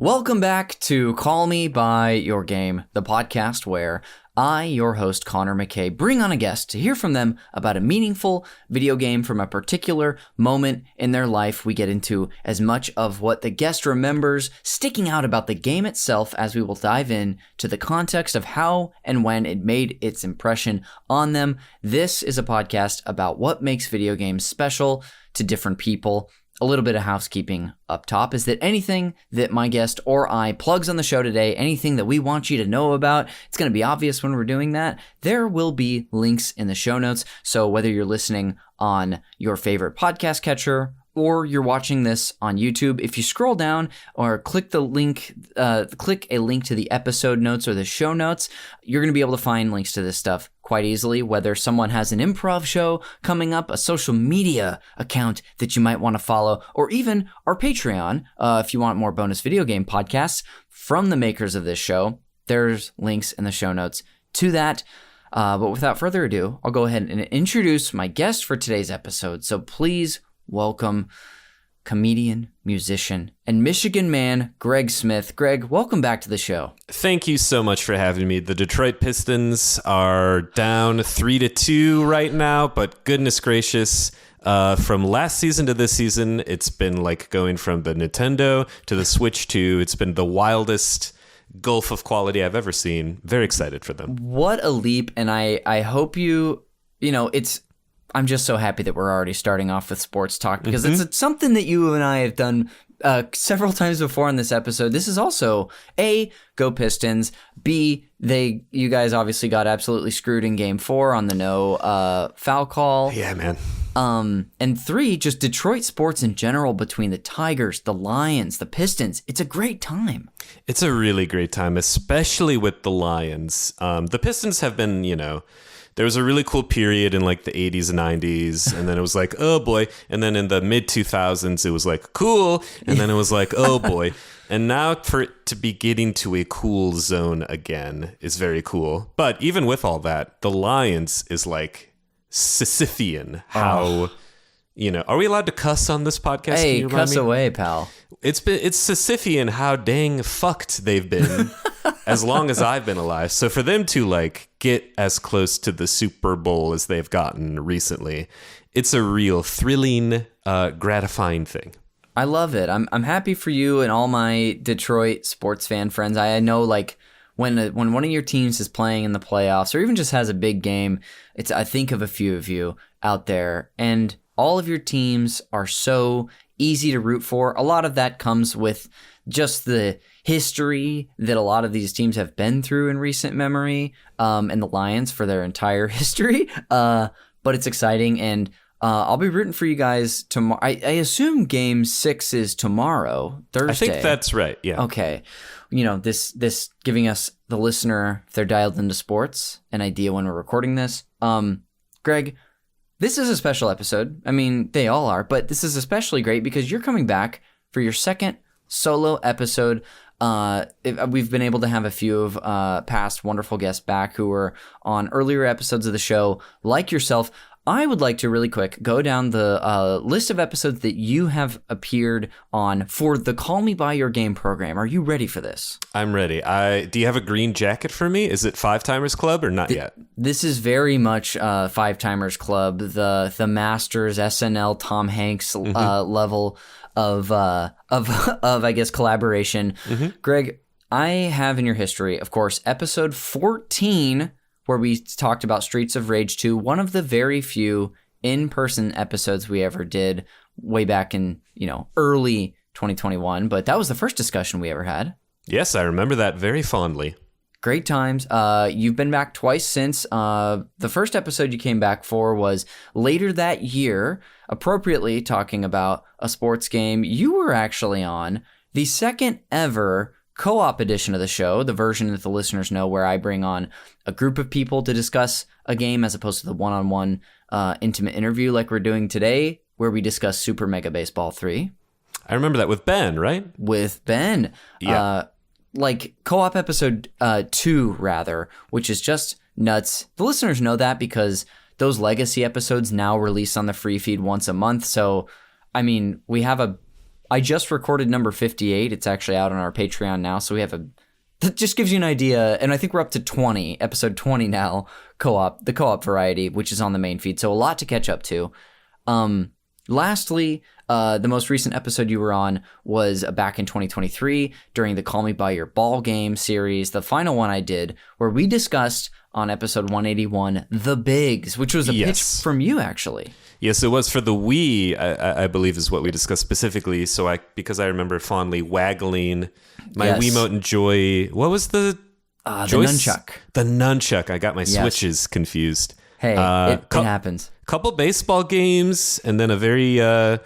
Welcome back to Call Me By Your Game, the podcast where I, your host, Connor McCabe, bring on a guest to hear from them about a meaningful video game from a particular moment in their life. We get into as much of what the guest remembers sticking out about the game itself as we will dive in to the context of how and when it made its impression on them. This is a podcast about what makes video games special to different people. A little bit of housekeeping up top is that anything that my guest or I plugs on the show today, anything that we want you to know about, it's going to be obvious when we're doing that. There will be links in the show notes. So whether you're listening on your favorite podcast catcher or you're watching this on YouTube, if you scroll down or click a link to the episode notes or the show notes, you're going to be able to find links to this stuff quite easily, whether someone has an improv show coming up, a social media account that you might want to follow, or even our Patreon, if you want more bonus video game podcasts from the makers of this show. There's links in the show notes to that. But without further ado, I'll go ahead and introduce my guest for today's episode. So please welcome comedian, musician, and Michigan man, Greg Smith. Greg, welcome back to the show. Thank you so much for having me. The Detroit Pistons are down 3-2 right now, but goodness gracious, from last season to this season, it's been like going from the Nintendo to the Switch 2. It's been the wildest gulf of quality I've ever seen. Very excited for them. What a leap, and I hope I'm just so happy that we're already starting off with sports talk because it's something that you and I have done several times before on this episode. This is also A, go Pistons, B, you guys obviously got absolutely screwed in game 4 on the no foul call. Yeah, man. And 3, just Detroit sports in general between the Tigers, the Lions, the Pistons. It's a great time. It's a really great time, especially with the Lions. The Pistons have been, there was a really cool period in like the 80s and 90s, and then it was like, oh boy. And then in the mid 2000s, it was like, cool. And then it was like, oh boy. And now for it to be getting to a cool zone again is very cool. But even with all that, the Lions is like Sisyphean. How, are we allowed to cuss on this podcast? Hey, cuss away, pal. It's Sisyphean how dang fucked they've been as long as I've been alive. So for them to like get as close to the Super Bowl as they've gotten recently, it's a real thrilling, gratifying thing. I love it. I'm happy for you and all my Detroit sports fan friends. I know like when one of your teams is playing in the playoffs or even just has a big game, I think of a few of you out there, and all of your teams are so easy to root for. A lot of that comes with just the history that a lot of these teams have been through in recent memory, and the Lions for their entire history. But it's exciting, and I'll be rooting for you guys tomorrow. I assume Game 6 is tomorrow, Thursday. I think that's right, yeah. Okay. This giving us, the listener, if they're dialed into sports, an idea when we're recording this. Greg, this is a special episode. I mean, they all are, but this is especially great because you're coming back for your second solo episode. We've been able to have a few of past wonderful guests back who were on earlier episodes of the show, like yourself. I would like to really quick go down the list of episodes that you have appeared on for the Call Me By Your Game program. Are you ready for this? I'm ready. Do you have a green jacket for me? Is it Five Timers Club or not yet? This is very much Five Timers Club, the Masters, SNL, Tom Hanks level of I guess collaboration. Greg, I have in your history, of course, episode 14, where we talked about Streets of Rage 2, one of the very few in-person episodes we ever did way back in, early 2021. But that was the first discussion we ever had. Yes, I remember that very fondly. Great times. You've been back twice since. The first episode you came back for was later that year, appropriately talking about a sports game you were actually on. The second ever co-op edition of the show, the version that the listeners know, where I bring on a group of people to discuss a game as opposed to the one-on-one intimate interview like we're doing today, where we discuss Super Mega Baseball 3. I remember that with Ben, right? With Ben. Yeah. Like co-op episode 2, rather, which is just nuts. The listeners know that because those legacy episodes now release on the free feed once a month. So, I mean, we have I just recorded number 58. It's actually out on our Patreon now, so we have that just gives you an idea, and I think we're up to 20, episode 20 now, the co-op variety, which is on the main feed, so a lot to catch up to. Lastly, the most recent episode you were on was back in 2023 during the Call Me By Your Ball Game series, the final one I did, where we discussed on episode 181 The Bigs, which was a pitch from you, actually. Yes, it was for the Wii, I believe is what we discussed specifically. So because I remember fondly waggling my Wiimote and Joy. What was the nunchuck? The nunchuck. I got my switches confused. Hey, it happens. Couple baseball games, and then a very a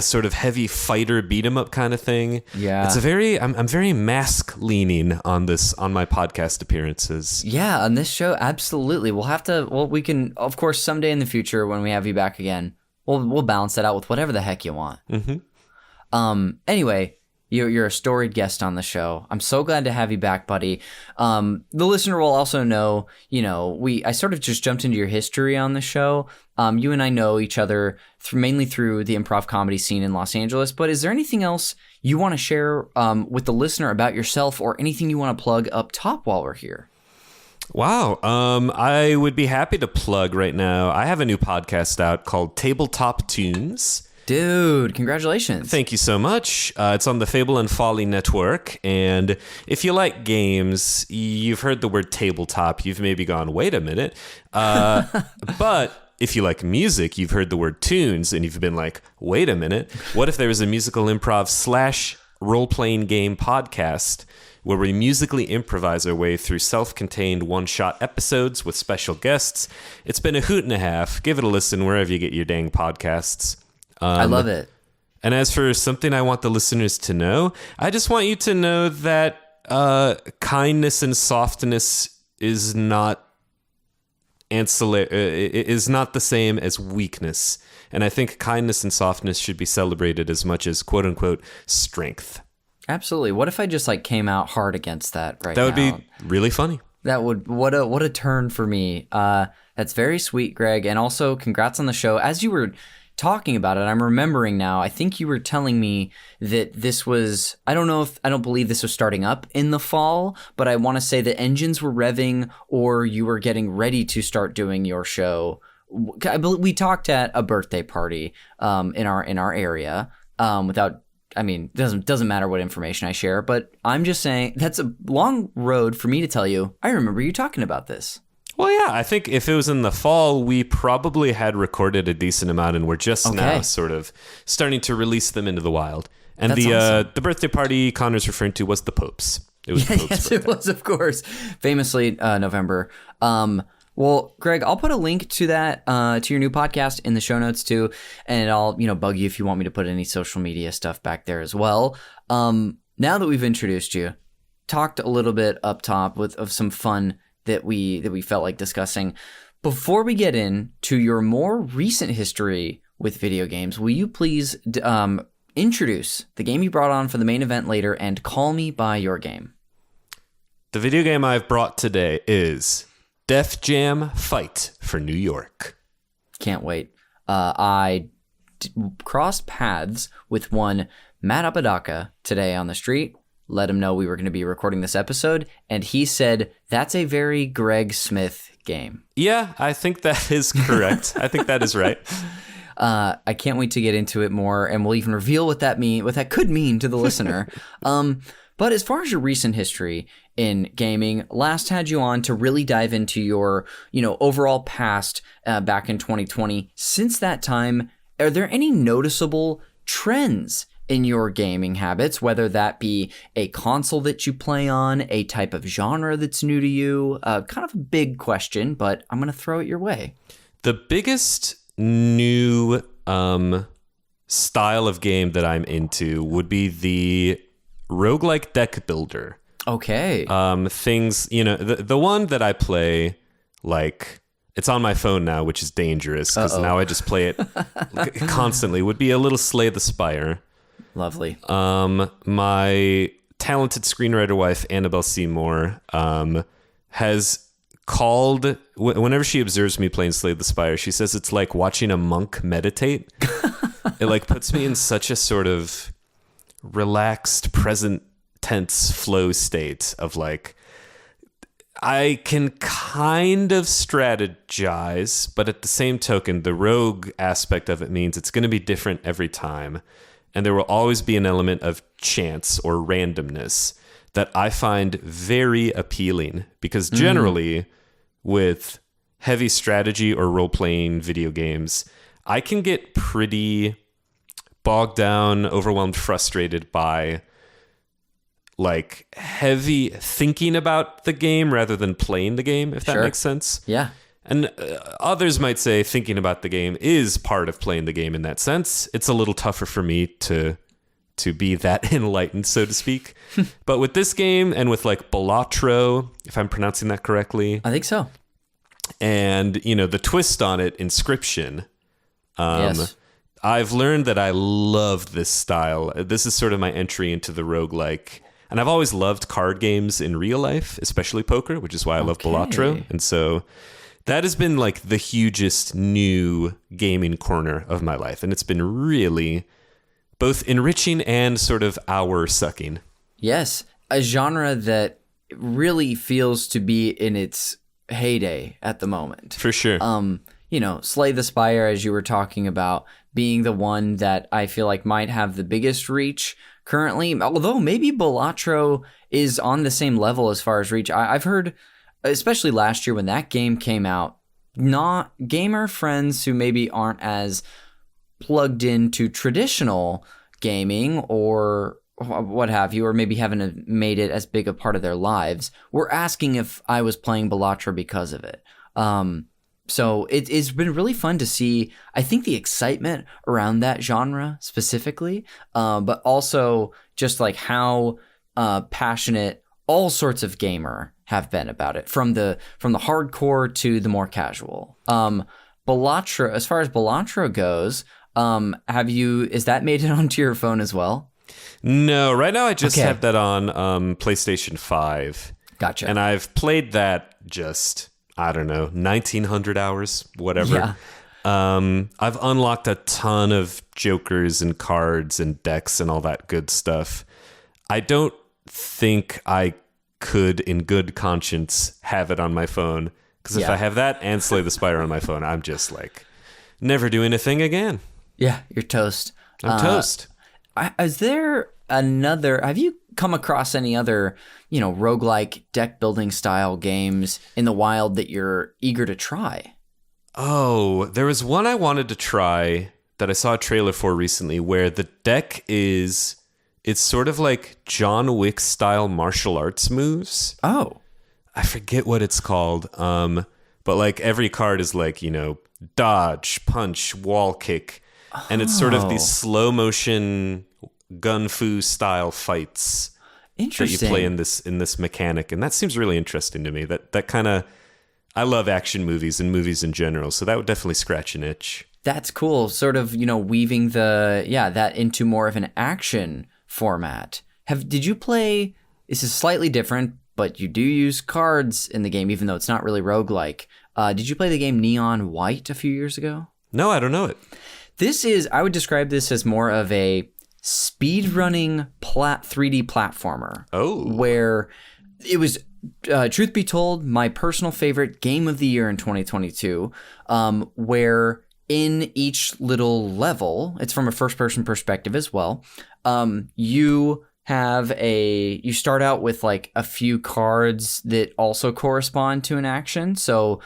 sort of heavy fighter beat 'em up kind of thing. Yeah, it's I'm very mask leaning on my podcast appearances. Yeah, on this show, absolutely. We'll have to. Well, we can, of course, someday in the future when we have you back again, we'll balance that out with whatever the heck you want. Mm-hmm. Anyway. You're a storied guest on the show. I'm so glad to have you back, buddy. The listener will also know, I sort of just jumped into your history on the show. You and I know each other mainly through the improv comedy scene in Los Angeles. But is there anything else you want to share with the listener about yourself, or anything you want to plug up top while we're here? Wow. I would be happy to plug right now. I have a new podcast out called Tabletop Tunes. Dude, congratulations. Thank you so much. It's on the Fable and Folly Network. And if you like games, you've heard the word tabletop. You've maybe gone, wait a minute. But if you like music, you've heard the word tunes, and you've been like, wait a minute. What if there was a musical improv / role-playing game podcast where we musically improvise our way through self-contained one-shot episodes with special guests? It's been a hoot and a half. Give it a listen wherever you get your dang podcasts. I love it. And as for something I want the listeners to know, I just want you to know that kindness and softness is not is not the same as weakness. And I think kindness and softness should be celebrated as much as quote unquote strength. Absolutely. What if I just came out hard against that right now? That would be really funny. That would what a turn for me. That's very sweet, Greg. And also congrats on the show. As you were talking about it, I'm remembering now, I think you were telling me that this was, I don't believe this was starting up in the fall, but I want to say that engines were revving, or you were getting ready to start doing your show. I believe we talked at a birthday party in our area doesn't matter what information I share, but I'm just saying that's a long road for me to tell you, I remember you talking about this. Well, yeah, I think if it was in the fall, we probably had recorded a decent amount, and we're just now sort of starting to release them into the wild. And that's awesome. The birthday party Connor's referring to was the Pope's. It was the Pope's birthday. It was, of course, famously November. Well, Greg, I'll put a link to that, to your new podcast in the show notes too, and I'll bug you if you want me to put any social media stuff back there as well. Now that we've introduced you, talked a little bit up top of some fun that we felt like discussing. Before we get into your more recent history with video games, will you please introduce the game you brought on for the main event later and call me by your game? The video game I've brought today is Def Jam Fight for New York. Can't wait. I crossed paths with one Matt Apodaca today on the street. Let him know we were going to be recording this episode, and he said that's a very Greg Smith game. Yeah, I think that is correct. I think that is right. I can't wait to get into it more, and we'll even reveal what that could mean to the listener. But as far as your recent history in gaming, last had you on to really dive into your, overall past back in 2020. Since that time, are there any noticeable trends in your gaming habits, whether that be a console that you play on, a type of genre that's new to you? Kind of a big question, but I'm going to throw it your way. The biggest new style of game that I'm into would be the roguelike deck builder. Okay. Things, the one that I play, it's on my phone now, which is dangerous because now I just play it constantly, would be a little Slay the Spire. Lovely. My talented screenwriter wife, Annabelle Seymour, has called, whenever she observes me playing Slay the Spire, she says it's like watching a monk meditate. It like puts me in such a sort of relaxed present tense flow state of like, I can kind of strategize, but at the same token, the rogue aspect of it means it's going to be different every time. And there will always be an element of chance or randomness that I find very appealing, because generally with heavy strategy or role-playing video games, I can get pretty bogged down, overwhelmed, frustrated by like heavy thinking about the game rather than playing the game, if that makes sense. Yeah. And others might say thinking about the game is part of playing the game in that sense. It's a little tougher for me to be that enlightened, so to speak. But with this game and with like Balatro, if I'm pronouncing that correctly. I think so. And, you know, the twist on it, Inscription. Yes. I've learned that I love this style. This is sort of my entry into the roguelike. And I've always loved card games in real life, especially poker, which is why I love Balatro. And so that has been like the hugest new gaming corner of my life. And it's been really both enriching and sort of hour-sucking. Yes, a genre that really feels to be in its heyday at the moment. For sure. You know, Slay the Spire, as you were talking about, being the one that I feel like might have the biggest reach currently, although maybe Balatro is on the same level as far as reach. I've heard, especially last year when that game came out, not gamer friends who maybe aren't as plugged into traditional gaming or what have you, or maybe haven't made it as big a part of their lives, were asking if I was playing Balatro because of it. So it's been really fun to see, I think, the excitement around that genre specifically, but also just like how passionate all sorts of gamer have been about it, from the hardcore to the more casual. Balatro, as far as Balatro goes, is that made it onto your phone as well? No, right now I just have that on PlayStation 5. Gotcha. And I've played that just, I don't know, 1,900 hours, whatever. Yeah. I've unlocked a ton of jokers and cards and decks and all that good stuff. I don't think I could, in good conscience, have it on my phone. Because if I have that and Slay the Spire on my phone, I'm just like, never doing a thing again. Yeah, you're toast. I'm toast. Is there have you come across any other, roguelike deck building style games in the wild that you're eager to try? Oh, there was one I wanted to try that I saw a trailer for recently where the deck it's sort of like John Wick style martial arts moves. Oh. I forget what it's called. But like every card is like, dodge, punch, wall kick. And it's sort of these slow motion gun fu style fights that you play in this mechanic. And that seems really interesting to me. That kind of, I love action movies and movies in general. So that would definitely scratch an itch. That's cool. Sort of, weaving that into more of an action format. Did you play, this is slightly different, but you do use cards in the game, even though it's not really roguelike. Did you play the game Neon White a few years ago? No, I don't know it. I would describe this as more of a speedrunning 3D platformer. Oh. Where it was, truth be told, my personal favorite game of the year in 2022, where in each little level, it's from a first-person perspective as well, you start out with like a few cards that also correspond to an action. So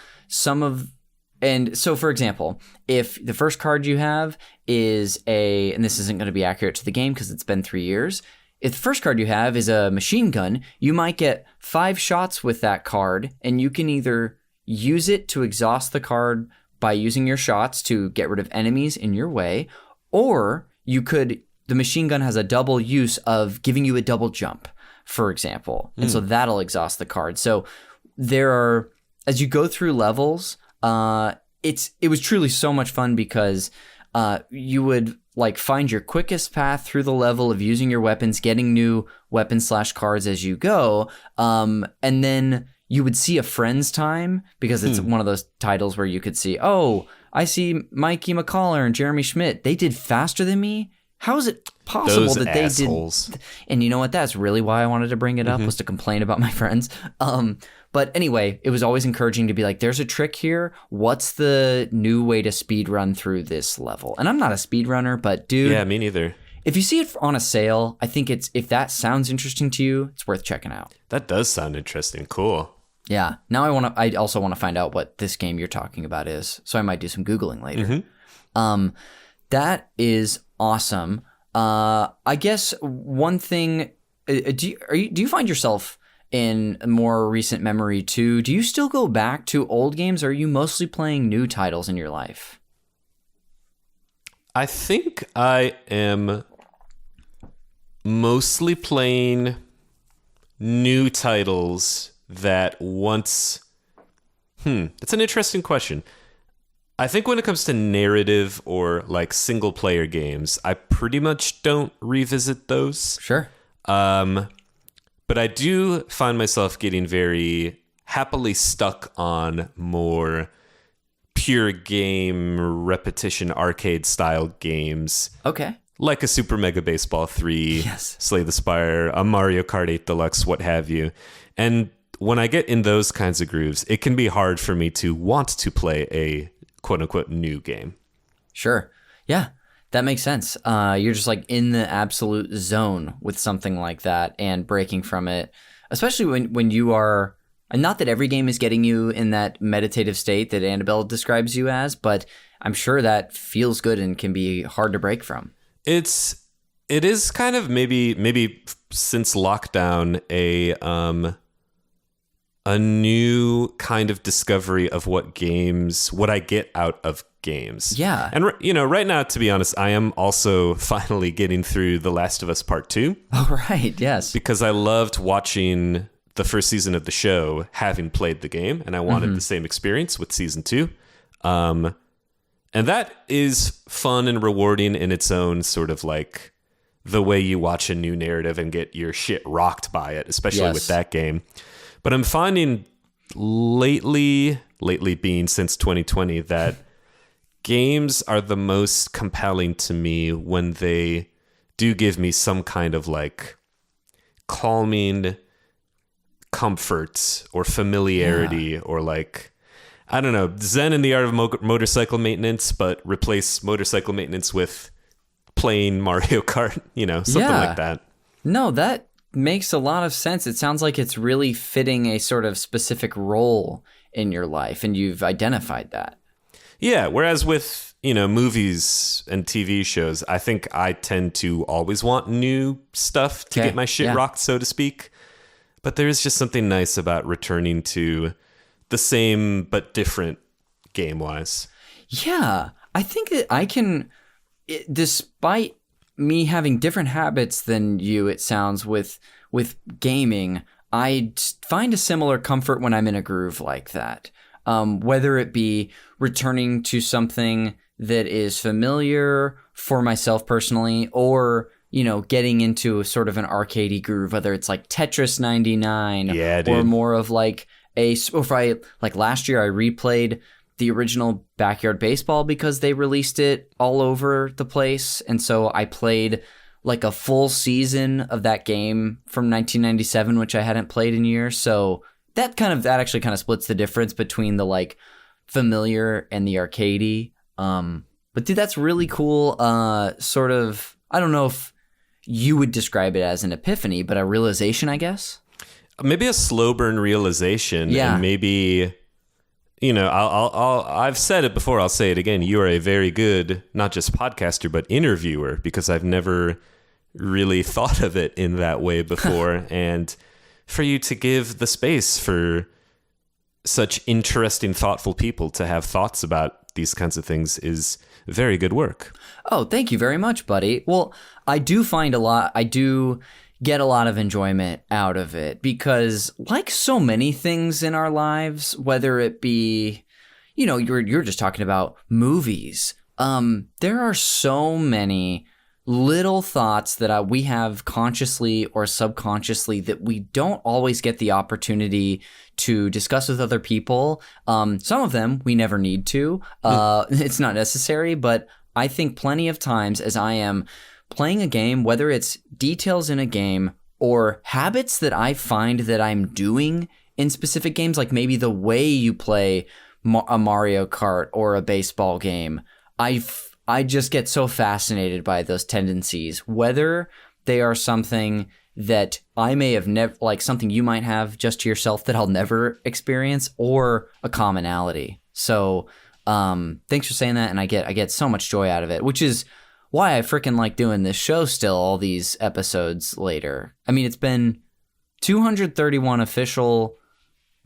for example, if the first card you have is and this isn't going to be accurate to the game because it's been 3 years. If the first card you have is a machine gun, you might get 5 shots with that card, and you can either use it to exhaust the card by using your shots to get rid of enemies in your way, or the machine gun has a double use of giving you a double jump, for example. And so that'll exhaust the card. So as you go through levels, it was truly so much fun because you would like find your quickest path through the level of using your weapons, getting new weapons / cards as you go. And then you would see a friend's time because it's one of those titles where you could see, oh, I see Mikey McCullough and Jeremy Schmidt. They did faster than me. How is it possible Those that assholes. they did? And you know what? That's really why I wanted to bring it up, was to complain about my friends. But anyway, it was always encouraging to be like, there's a trick here. What's the new way to speed run through this level? And I'm not a speedrunner, but dude. Yeah, me neither. If you see it on a sale, I think if that sounds interesting to you, it's worth checking out. That does sound interesting. Cool. Yeah. Now I also want to find out what this game you're talking about is. So I might do some Googling later. That is awesome. I guess one thing, do you find yourself in a more recent memory too? Do you still go back to old games, or are you mostly playing new titles in your life? I think I am mostly playing new titles that once... It's an interesting question. I think when it comes to narrative or like single player games, I pretty much don't revisit those. Sure. But I do find myself getting very happily stuck on more pure game repetition arcade style games. Okay. Like a Super Mega Baseball 3, Yes. Slay the Spire, a Mario Kart 8 Deluxe, what have you. And when I get in those kinds of grooves, it can be hard for me to want to play a quote-unquote new game. Sure. Yeah, that makes sense. You're just like in the absolute zone with something like that and breaking from it, especially when you are, and not that every game is getting you in that meditative state that Annabelle describes you as, but I'm sure that feels good and can be hard to break from. It is kind of maybe since lockdown a new kind of discovery of what I get out of games. Yeah. And right now, to be honest, I am also finally getting through The Last of Us Part 2. Oh, right. Yes. Because I loved watching the first season of the show, having played the game, and I wanted the same experience with season 2. And that is fun and rewarding in its own sort of like the way you watch a new narrative and get your shit rocked by it, especially with that game. But I'm finding lately being since 2020, that games are the most compelling to me when they do give me some kind of like calming comfort or familiarity or like, I don't know, Zen in the art of motorcycle maintenance, but replace motorcycle maintenance with playing Mario Kart, something like that. No, that makes a lot of sense. It sounds like it's really fitting a sort of specific role in your life, and you've identified that. Yeah, whereas with, movies and TV shows, I think I tend to always want new stuff to get my shit rocked, so to speak. But there is just something nice about returning to the same but different game-wise. Yeah, I think that I can, despite me having different habits than you, it sounds, with gaming, I find a similar comfort when I'm in a groove like that. Whether it be returning to something that is familiar for myself personally, or getting into sort of an arcadey groove, whether it's like Tetris 99, or more of like last year I replayed the original Backyard Baseball because they released it all over the place. And so I played like a full season of that game from 1997, which I hadn't played in years. So that actually kind of splits the difference between the like familiar and the arcadey. But dude, that's really cool. Sort of, I don't know if you would describe it as an epiphany, but a realization, I guess. Maybe a slow burn realization. Yeah. And maybe, I've said it before, I'll say it again. You are a very good, not just podcaster, but interviewer, because I've never really thought of it in that way before. And for you to give the space for such interesting, thoughtful people to have thoughts about these kinds of things is very good work. Oh, thank you very much, buddy. Well, I do get a lot of enjoyment out of it because, like so many things in our lives, whether it be, you're just talking about movies, there are so many little thoughts that we have consciously or subconsciously that we don't always get the opportunity to discuss with other people. Some of them we never need to. It's not necessary, but I think plenty of times as I am playing a game, whether it's details in a game or habits that I find that I'm doing in specific games, like maybe the way you play a Mario Kart or a baseball game, I just get so fascinated by those tendencies, whether they are something that I may have never, like something you might have just to yourself that I'll never experience, or a commonality. So thanks for saying that, and I get so much joy out of it, which is why I freaking like doing this show still all these episodes later. I mean, it's been 231 official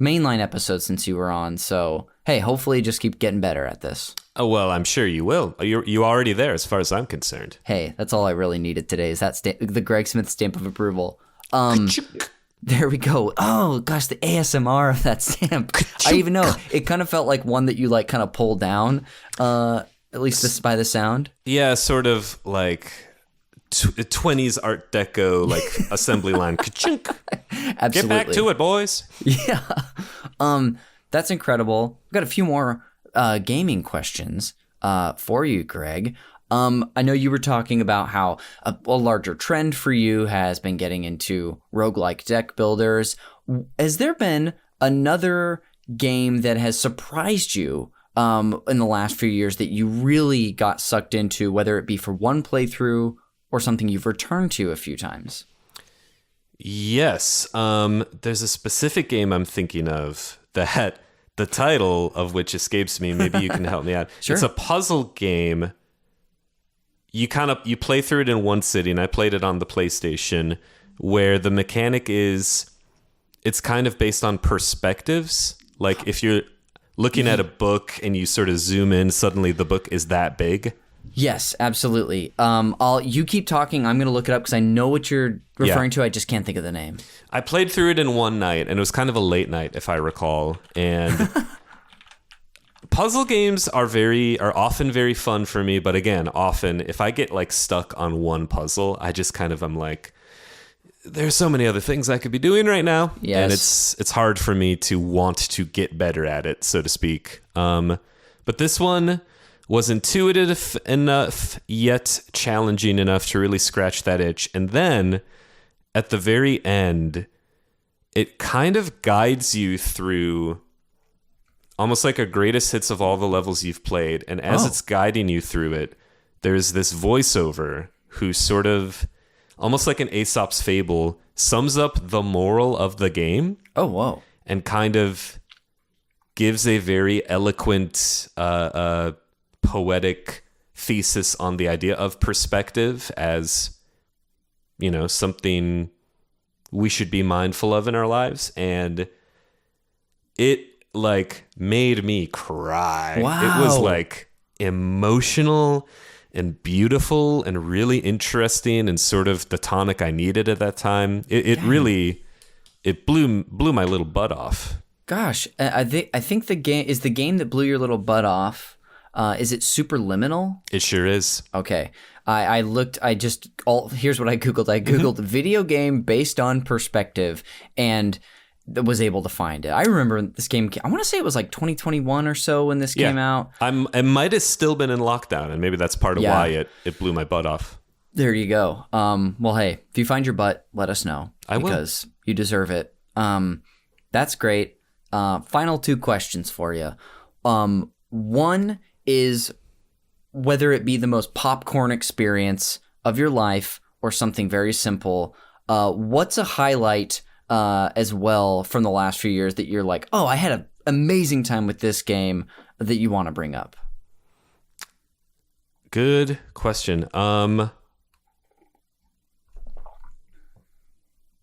mainline episodes since you were on, so hey, hopefully just keep getting better at this. Oh, well, I'm sure you will. You're already there as far as I'm concerned. Hey, that's all I really needed today is that the Greg Smith stamp of approval. There we go. Oh, gosh, the ASMR of that stamp. I even know. It kind of felt like one that you like kind of pull down, at least this, by the sound. Yeah, sort of like 20s Art Deco, like assembly line. Ka-chunk. Absolutely. Get back to it, boys. Yeah. That's incredible. I've got a few more gaming questions for you, Greg. I know you were talking about how a larger trend for you has been getting into roguelike deck builders. Has there been another game that has surprised you in the last few years that you really got sucked into, whether it be for one playthrough or something you've returned to a few times? Yes. There's a specific game I'm thinking of that the title of which escapes me. Maybe you can help me out. Sure. It's a puzzle game. You play through it in one sitting. I played it on the PlayStation, where the mechanic is, it's kind of based on perspectives. Like if you're looking at a book and you sort of zoom in, suddenly the book is that big. Yes, absolutely. You keep talking. I'm going to look it up because I know what you're referring to. I just can't think of the name. I played through it in one night, and it was kind of a late night, if I recall. And puzzle games are often very fun for me. But again, often if I get like stuck on one puzzle, I just kind of am like, there's so many other things I could be doing right now. Yes. And it's hard for me to want to get better at it, so to speak. But this one was intuitive enough, yet challenging enough to really scratch that itch. And then at the very end, it kind of guides you through almost like a greatest hits of all the levels you've played. And as it's guiding you through it, there's this voiceover who sort of, almost like an Aesop's fable, sums up the moral of the game. Oh, whoa. And kind of gives a very eloquent, poetic thesis on the idea of perspective as, you know, something we should be mindful of in our lives. And it like made me cry. Wow. It was like emotional and beautiful and really interesting and sort of the tonic I needed at that time. It really blew my little butt off. Gosh, I think the game that blew your little butt off. Is it Superliminal? It sure is. Okay. Here's what I Googled. I Googled video game based on perspective and was able to find it. I remember this game, I want to say it was like 2021 or so when this came out. It might have still been in lockdown, and maybe that's part of why it blew my butt off. There you go. Well, hey, if you find your butt, let us know. I will. Because you deserve it. That's great. Final two questions for you. One is whether it be the most popcorn experience of your life or something very simple. What's a highlight as well from the last few years that you're like, oh, I had an amazing time with this game that you want to bring up? Good question.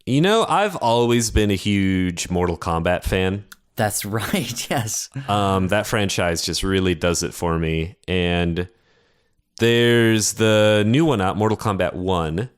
You know, I've always been a huge Mortal Kombat fan. That's right, yes. That franchise just really does it for me. And there's the new one out, Mortal Kombat 1,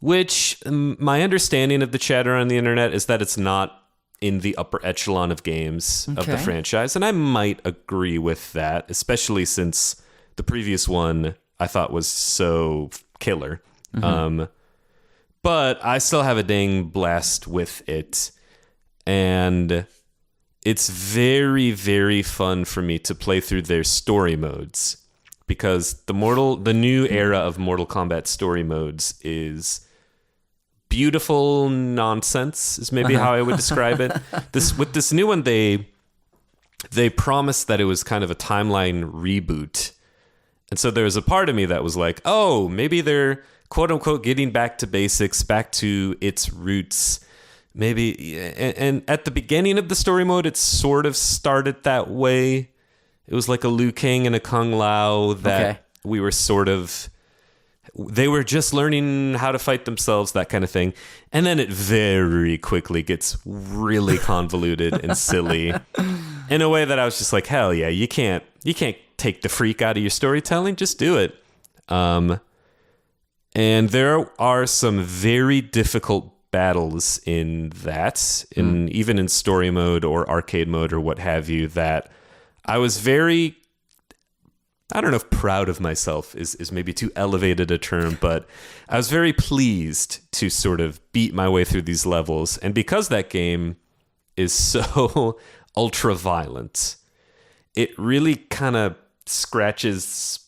which my understanding of the chatter on the internet is that it's not in the upper echelon of games of the franchise. And I might agree with that, especially since the previous one I thought was so killer. But I still have a dang blast with it. And it's very, very fun for me to play through their story modes, because the new era of Mortal Kombat story modes is beautiful nonsense, is maybe how I would describe it. With this new one, they promised that it was kind of a timeline reboot. And so there was a part of me that was like, oh, maybe they're quote unquote getting back to basics, back to its roots. Maybe, and at the beginning of the story mode, it sort of started that way. It was like a Liu Kang and a Kung Lao that we were they were just learning how to fight themselves, that kind of thing. And then it very quickly gets really convoluted and silly in a way that I was just like, hell yeah, you can't take the freak out of your storytelling. Just do it. And there are some very difficult battles in that, even in story mode or arcade mode or what have you, that I was very, I don't know if proud of myself is maybe too elevated a term, but I was very pleased to sort of beat my way through these levels. And because that game is so ultra violent, it really kind of scratches,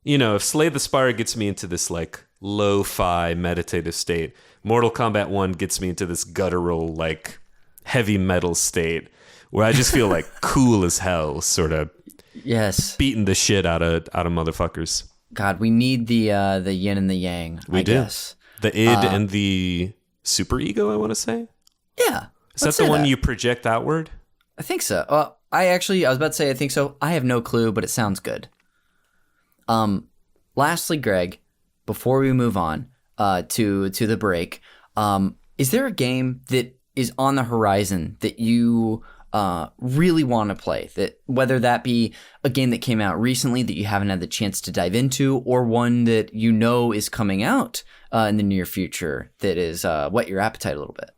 if Slay the Spire gets me into this like lo-fi meditative state, Mortal Kombat 1 gets me into this guttural, like, heavy metal state where I just feel like cool as hell, sort of beating the shit out of motherfuckers. God, we need the yin and the yang, I guess. The id and the super ego, I want to say. Yeah. Is that the one you project outward? I think so. I was about to say I think so. I have no clue, but it sounds good. Lastly, Greg, before we move on, to the break, is there a game that is on the horizon that you really want to play, that whether that be a game that came out recently that you haven't had the chance to dive into, or one that is coming out in the near future that is whet your appetite a little bit?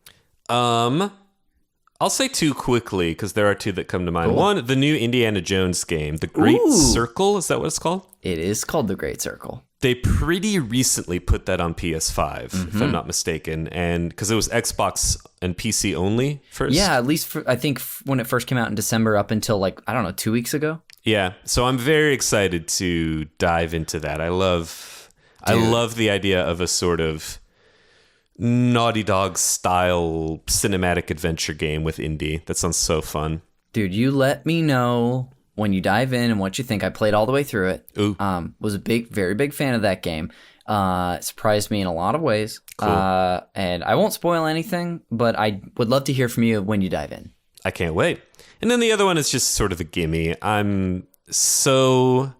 I'll say two quickly because there are two that come to mind. Cool. One, the new Indiana Jones game, The Great Circle. Is that what it's called? It is called The Great Circle. They pretty recently put that on PS5, if I'm not mistaken, and because it was Xbox and PC only first. Yeah, at least I think when it first came out in December up until 2 weeks ago. Yeah, so I'm very excited to dive into that. I love the idea of a sort of Naughty Dog style cinematic adventure game with indie. That sounds so fun. Dude, you let me know when you dive in and what you think. I played all the way through it. Ooh. Was a very big fan of that game. Surprised me in a lot of ways. Cool. And I won't spoil anything, but I would love to hear from you when you dive in. I can't wait. And then the other one is just sort of a gimme. I'm so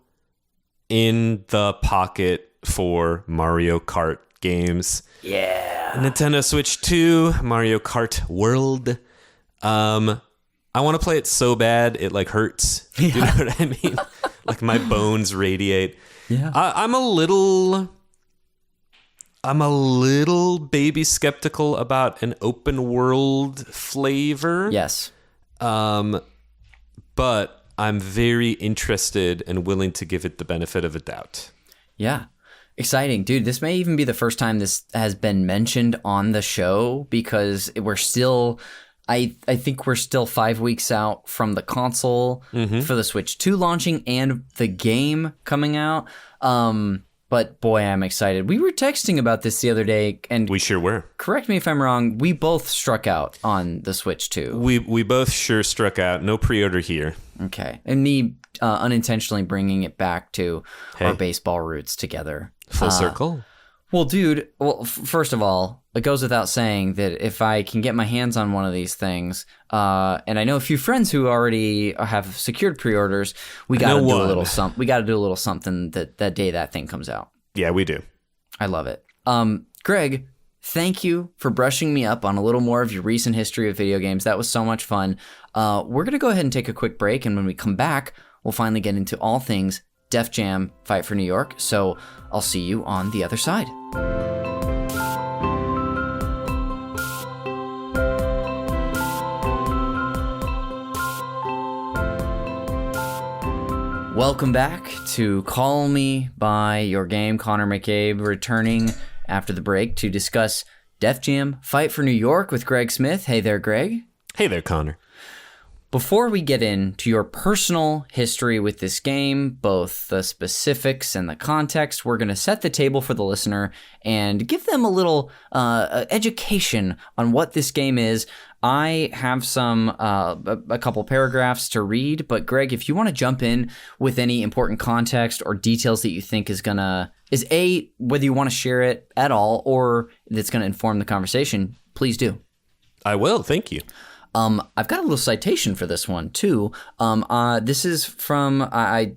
in the pocket for Mario Kart games. Yeah. Nintendo Switch 2, Mario Kart World. I want to play it so bad it hurts. Yeah. Do you know what I mean? Like my bones radiate. Yeah. I'm a little baby skeptical about an open world flavor. Yes. But I'm very interested and willing to give it the benefit of a doubt. Yeah. Exciting. Dude, this may even be the first time this has been mentioned on the show, because we're still, I think we're still 5 weeks out from the console for the Switch 2 launching and the game coming out. But boy, I'm excited. We were texting about this the other day, and we sure were. Correct me if I'm wrong. We both struck out on the Switch 2. We both sure struck out. No pre-order here. Okay. And me unintentionally bringing it back to our baseball roots together. Full circle. Well, dude, first of all, it goes without saying that if I can get my hands on one of these things, and I know a few friends who already have secured pre-orders, we got to do a little something. We got to do a little something that day that thing comes out. Yeah, we do. I love it. Greg, thank you for brushing me up on a little more of your recent history of video games. That was so much fun. We're gonna go ahead and take a quick break, and when we come back, we'll finally get into all things Def Jam Fight for New York. So I'll see you on the other side. Welcome back to Call Me By Your Game. Connor McCabe returning after the break to discuss Def Jam Fight for New York with Greg Smith. Hey there, Greg. Hey there, Connor. Before we get into your personal history with this game, both the specifics and the context, we're going to set the table for the listener and give them a little education on what this game is. I have a couple paragraphs to read, but Greg, if you want to jump in with any important context or details that you think is whether you want to share it at all or that's going to inform the conversation, please do. I will. Thank you. I've got a little citation for this one too. This is from,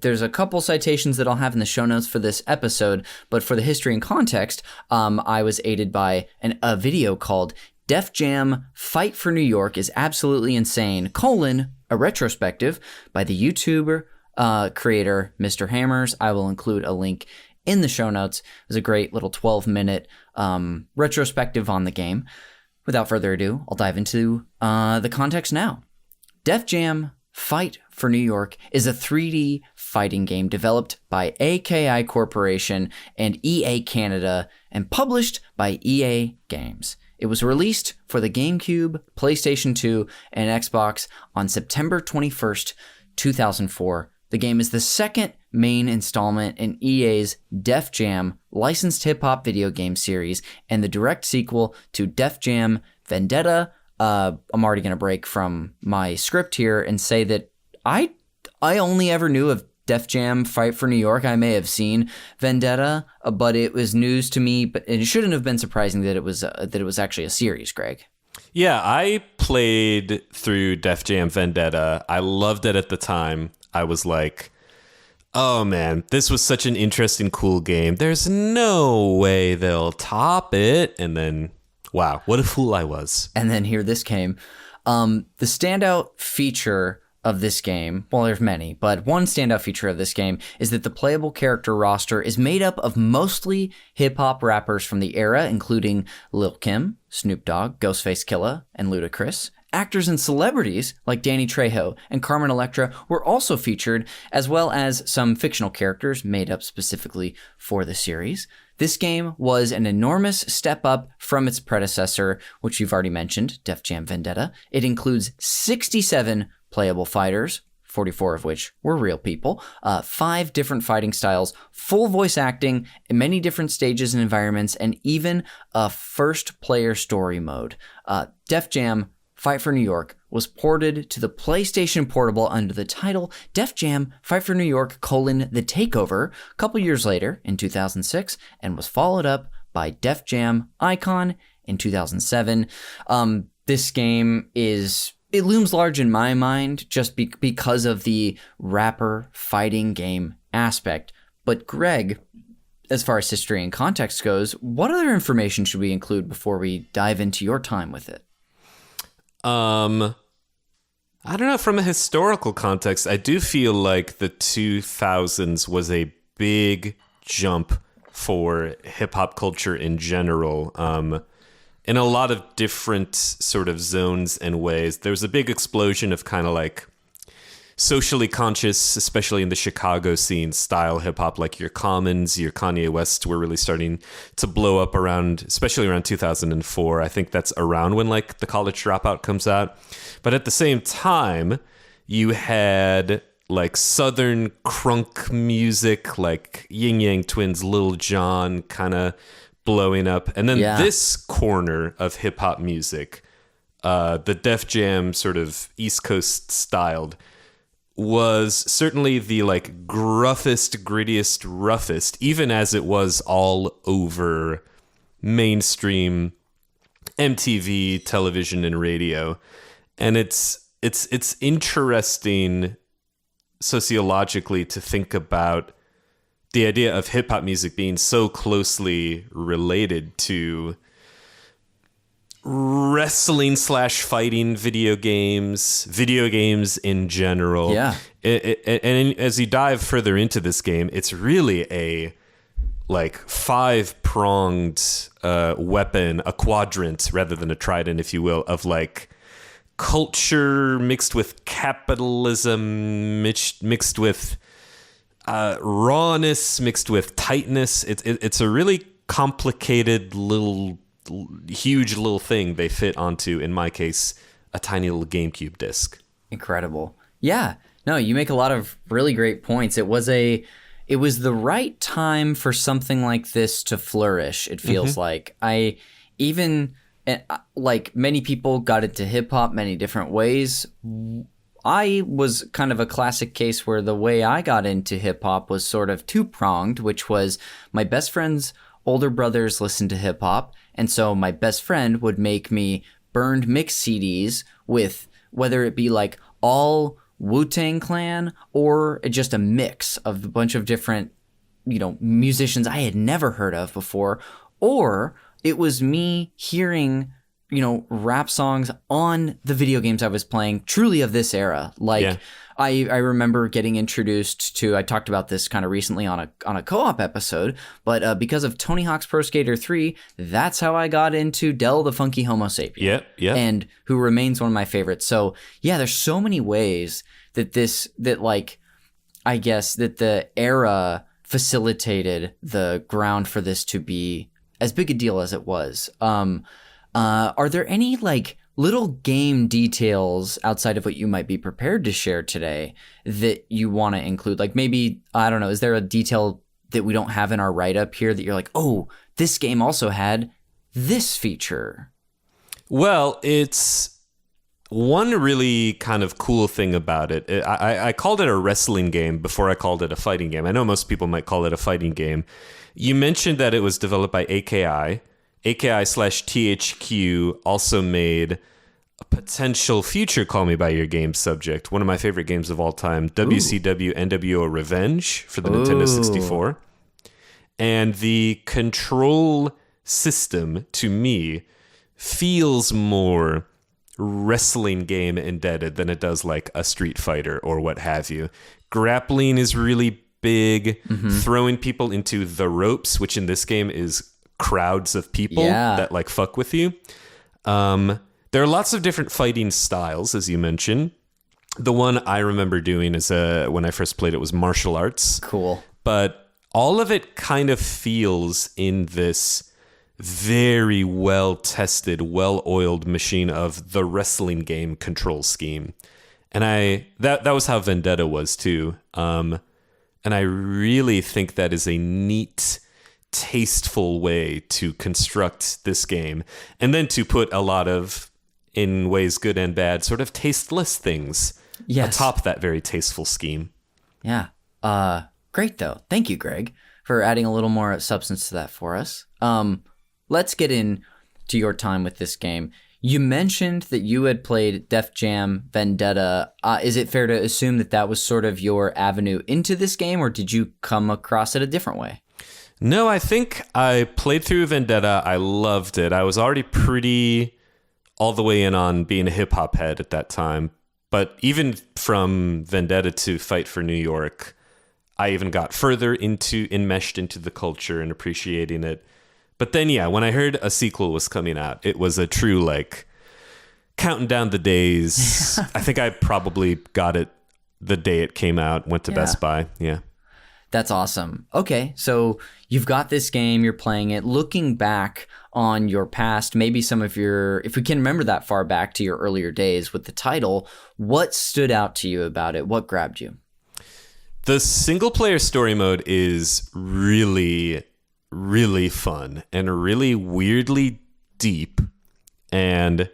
there's a couple citations that I'll have in the show notes for this episode, but for the history and context, I was aided by a video called Def Jam Fight for New York is Absolutely Insane, a retrospective by the YouTuber creator, Mr. Hammers. I will include a link in the show notes. It was a great little 12-minute retrospective on the game. Without further ado, I'll dive into the context now. Def Jam Fight for New York is a 3D fighting game developed by AKI Corporation and EA Canada and published by EA Games. It was released for the GameCube, PlayStation 2, and Xbox on September 21st, 2004. The game is the second main installment in EA's Def Jam licensed hip-hop video game series and the direct sequel to Def Jam Vendetta. I'm already going to break from my script here and say that I only ever knew of Def Jam Fight for New York. I may have seen Vendetta, but it was news to me. But it shouldn't have been surprising that it was actually a series, Greg. Yeah, I played through Def Jam Vendetta. I loved it at the time. I was like, oh man, this was such an interesting, cool game. There's no way they'll top it. And then, wow, what a fool I was. And then here this came. The standout feature of this game, well, there's many, but one standout feature of this game is that the playable character roster is made up of mostly hip-hop rappers from the era, including Lil' Kim, Snoop Dogg, Ghostface Killah, and Ludacris. Actors and celebrities like Danny Trejo and Carmen Electra were also featured, as well as some fictional characters made up specifically for the series. This game was an enormous step up from its predecessor, which you've already mentioned, Def Jam Vendetta. It includes 67 playable fighters, 44 of which were real people, 5 different fighting styles, full voice acting, in many different stages and environments, and even a first-player story mode. Def Jam Fight for New York was ported to the PlayStation Portable under the title Def Jam Fight for New York: The Takeover a couple years later in 2006 and was followed up by Def Jam Icon in 2007. This game it looms large in my mind just because of the rapper fighting game aspect. But Greg, as far as history and context goes, what other information should we include before we dive into your time with it? I don't know. From a historical context, I do feel like the 2000s was a big jump for hip hop culture in general. In a lot of different sort of zones and ways. There was a big explosion of kind of like socially conscious, especially in the Chicago scene, style hip hop, like your Commons, your Kanye West were really starting to blow up especially around 2004. I think that's around when like the College Dropout comes out. But at the same time, you had like Southern crunk music, like Yin Yang Twins, Lil Jon kind of blowing up. And then this corner of hip hop music, the Def Jam sort of East Coast styled, was certainly the like gruffest, grittiest, roughest, even as it was all over mainstream MTV, television, and radio. And it's interesting sociologically to think about the idea of hip hop music being so closely related to wrestling/fighting video games in general. Yeah. And as you dive further into this game, it's really a like 5-pronged weapon, a quadrant rather than a trident, if you will, of like culture mixed with capitalism, mixed with rawness mixed with tightness. It's a really complicated huge little thing they fit onto, in my case, a tiny little GameCube disc. Incredible. Yeah. No, you make a lot of really great points. It was the right time for something like this to flourish, it feels like. Like many people got into hip hop many different ways. I was kind of a classic case where the way I got into hip hop was sort of two-pronged, which was my best friend's older brothers listened to hip hop. And so my best friend would make me burned mix CDs with whether it be like all Wu-Tang Clan or just a mix of a bunch of different, musicians I had never heard of before. Or it was me hearing, rap songs on the video games I was playing, truly of this era. Like, I remember getting introduced to, I talked about this kind of recently on a co-op episode, but because of Tony Hawk's Pro Skater 3, that's how I got into Del the Funky Homo Sapien. Yeah. And who remains one of my favorites. So yeah, there's so many ways that I guess that the era facilitated the ground for this to be as big a deal as it was. Are there any little game details outside of what you might be prepared to share today that you want to include? Like maybe, I don't know, is there a detail that we don't have in our write-up here that you're like, oh, this game also had this feature? Well, it's one really kind of cool thing about it. I called it a wrestling game before I called it a fighting game. I know most people might call it a fighting game. You mentioned that it was developed by AKI. AKI/THQ also made a potential future Call Me By Your Game subject, one of my favorite games of all time, WCW NWO Revenge for the Nintendo 64. And the control system, to me, feels more wrestling game indebted than it does like a Street Fighter or what have you. Grappling is really big. Throwing people into the ropes, which in this game is crowds of people that fuck with you. There are lots of different fighting styles, as you mentioned. The one I remember doing is when I first played it was martial arts. Cool. But all of it kind of feels in this very well-tested, well-oiled machine of the wrestling game control scheme. And that was how Vendetta was too. And I really think that is a neat, tasteful way to construct this game, and then to put a lot of, in ways good and bad, sort of tasteless things atop that very tasteful scheme. Yeah. Great though. Thank you, Greg, for adding a little more substance to that for us. Let's get into your time with this game. You mentioned that you had played Def Jam Vendetta. Is it fair to assume that was sort of your avenue into this game, or did you come across it a different way? No, I think I played through Vendetta. I loved it. I was already pretty all the way in on being a hip-hop head at that time. But even from Vendetta to Fight for New York, I even got further enmeshed into the culture and appreciating it. But then, when I heard a sequel was coming out, it was a true, counting down the days. I think I probably got it the day it came out, went to Best Buy. Yeah. That's awesome. Okay, so you've got this game, you're playing it. Looking back on your past, maybe some of if we can remember that far back to your earlier days with the title, what stood out to you about it? What grabbed you? The single-player story mode is really, really fun and really weirdly deep. And,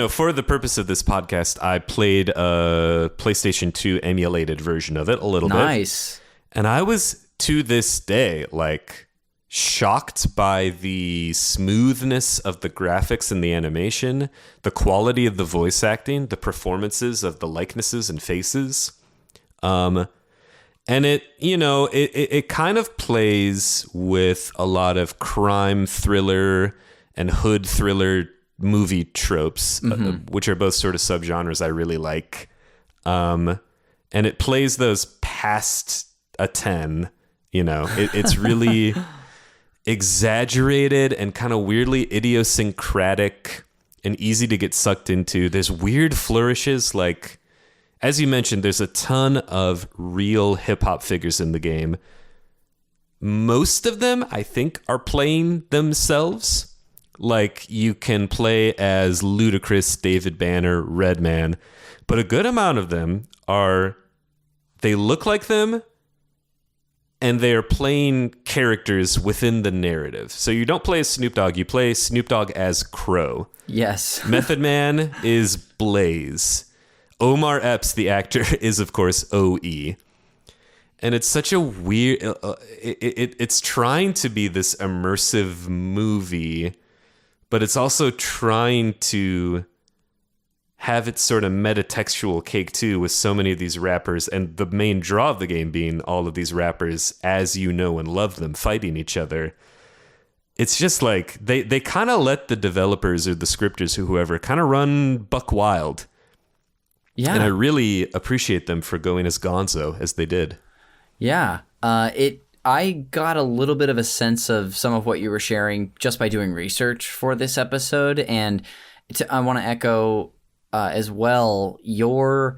for the purpose of this podcast, I played a PlayStation 2 emulated version of it a little bit. Nice. And I was, to this day, shocked by the smoothness of the graphics and the animation, the quality of the voice acting, the performances of the likenesses and faces. And it kind of plays with a lot of crime thriller and hood thriller movie tropes, which are both sort of subgenres I really like. And it plays those past a 10, it's really exaggerated and kind of weirdly idiosyncratic and easy to get sucked into. There's weird flourishes, as you mentioned, there's a ton of real hip-hop figures in the game. Most of them, I think, are playing themselves. Like, you can play as Ludacris, David Banner, Redman, but a good amount of them they look like them, and they are playing characters within the narrative. So you don't play as Snoop Dogg, you play Snoop Dogg as Crow. Yes. Method Man is Blaze. Omar Epps, the actor, is, of course, OE. And it's such a weird... it's trying to be this immersive movie, but it's also trying to have its sort of metatextual cake, too, with so many of these rappers. And the main draw of the game being all of these rappers, as you know and love them, fighting each other. It's just like they kind of let the developers or the scripters or whoever kind of run buck wild. Yeah. And I really appreciate them for going as gonzo as they did. Yeah. I got a little bit of a sense of some of what you were sharing just by doing research for this episode. And I want to echo as well your,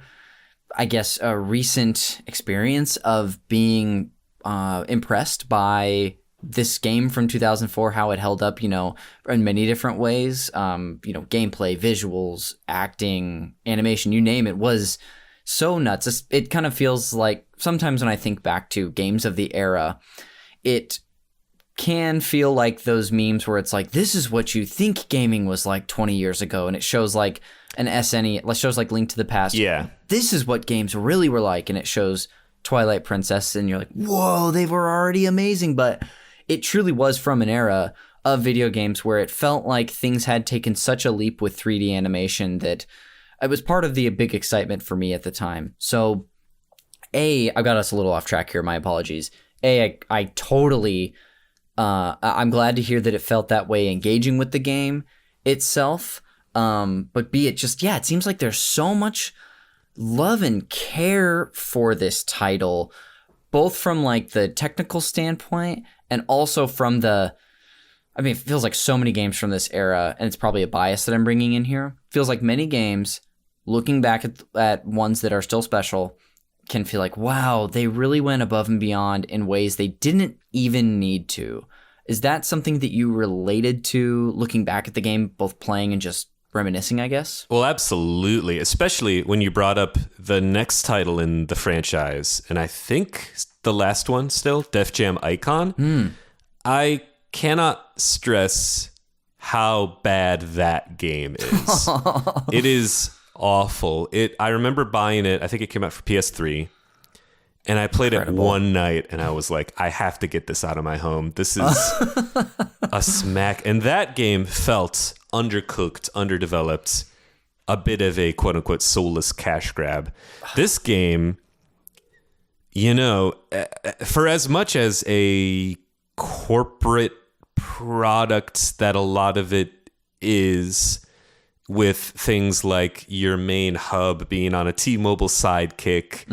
I guess, a recent experience of being impressed by this game from 2004, how it held up, in many different ways, gameplay, visuals, acting, animation, you name it, was so nuts. It kind of feels like sometimes when I think back to games of the era, it can feel like those memes where it's like, this is what you think gaming was like 20 years ago. And it shows like an SNE, it shows like Link to the Past. Yeah. This is what games really were like. And it shows Twilight Princess and you're like, whoa, they were already amazing. But it truly was from an era of video games where it felt like things had taken such a leap with 3D animation that it was part of the big excitement for me at the time. So, I got us a little off track here. My apologies. I totally, I'm glad to hear that it felt that way engaging with the game itself. But B, it just, it seems like there's so much love and care for this title, both from like the technical standpoint and also from it feels like so many games from this era, and it's probably a bias that I'm bringing in here. Feels like many games, looking back at ones that are still special, can feel like, wow, they really went above and beyond in ways they didn't even need to. Is that something that you related to looking back at the game, both playing and just reminiscing, I guess? Well, absolutely, especially when you brought up the next title in the franchise, and I think the last one still, Def Jam Icon. I cannot stress how bad that game is. It is awful. I remember buying it, I think it came out for PS3, and I played it one night, and I was like, I have to get this out of my home. This is a smack. And that game felt undercooked, underdeveloped, a bit of a quote-unquote soulless cash grab. This game, for as much as a corporate product that a lot of it is, with things like your main hub being on a T-Mobile sidekick,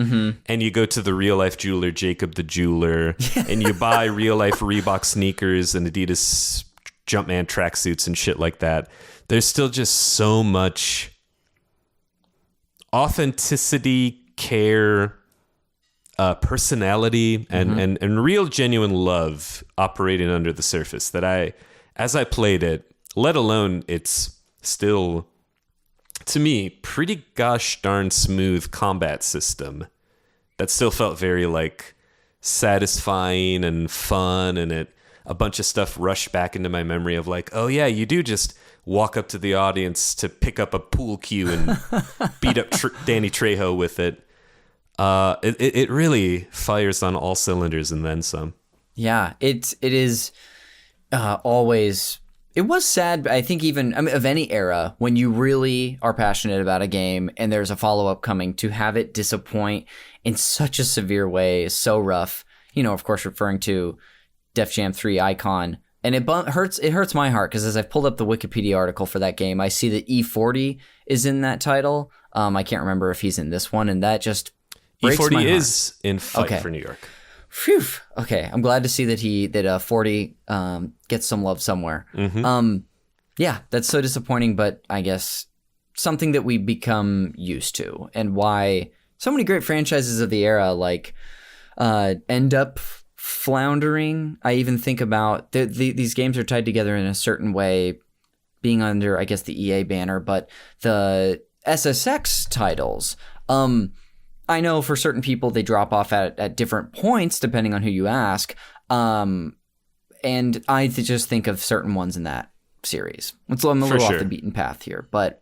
and you go to the real-life jeweler, Jacob the Jeweler, and you buy real-life Reebok sneakers and Adidas Jumpman tracksuits and shit like that. There's still just so much authenticity, care, personality, and real genuine love operating under the surface that as I played it, let alone it's still, to me, pretty gosh darn smooth combat system that still felt very like satisfying and fun, and a bunch of stuff rushed back into my memory of like, oh yeah, you do just walk up to the audience to pick up a pool cue and beat up Danny Trejo with it. It really fires on all cylinders and then some. Yeah, it is always. It was sad, I think, even of any era, when you really are passionate about a game and there's a follow-up coming, to have it disappoint in such a severe way is so rough. Of course, referring to Def Jam 3 Icon. And it hurts my heart, because as I've pulled up the Wikipedia article for that game, I see that E40 is in that title. I can't remember if he's in this one, and that just breaks my heart. E40 is in Fight for New York. Phew. Okay, I'm glad to see that 40 gets some love somewhere. Yeah, that's so disappointing, but I guess something that we become used to, and why So many great franchises of the era like end up floundering. I even think about these games are tied together in a certain way, being under, I guess, the EA banner, but the SSX titles, I know for certain people they drop off at different points depending on who you ask. And I just think of certain ones in that series. So I'm a little off the beaten path here, but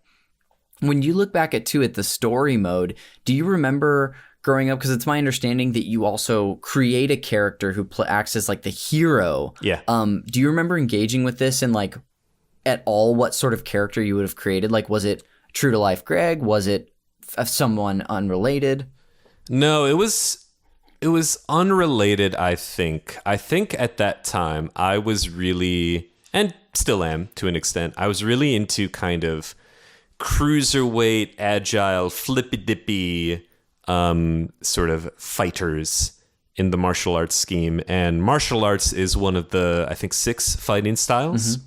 when you look back at the story mode, do you remember growing up? Because it's my understanding that you also create a character who acts as like the hero. Yeah. Do you remember engaging with this and like at all what sort of character you would have created? Like, was it true to life Greg? Was it someone unrelated? No, it was unrelated, I think. I think at that time I was really, and still am to an extent, I was really into kind of cruiserweight, agile, flippy-dippy sort of fighters in the martial arts scheme. And martial arts is one of the, I think, 6 fighting styles. Mm-hmm.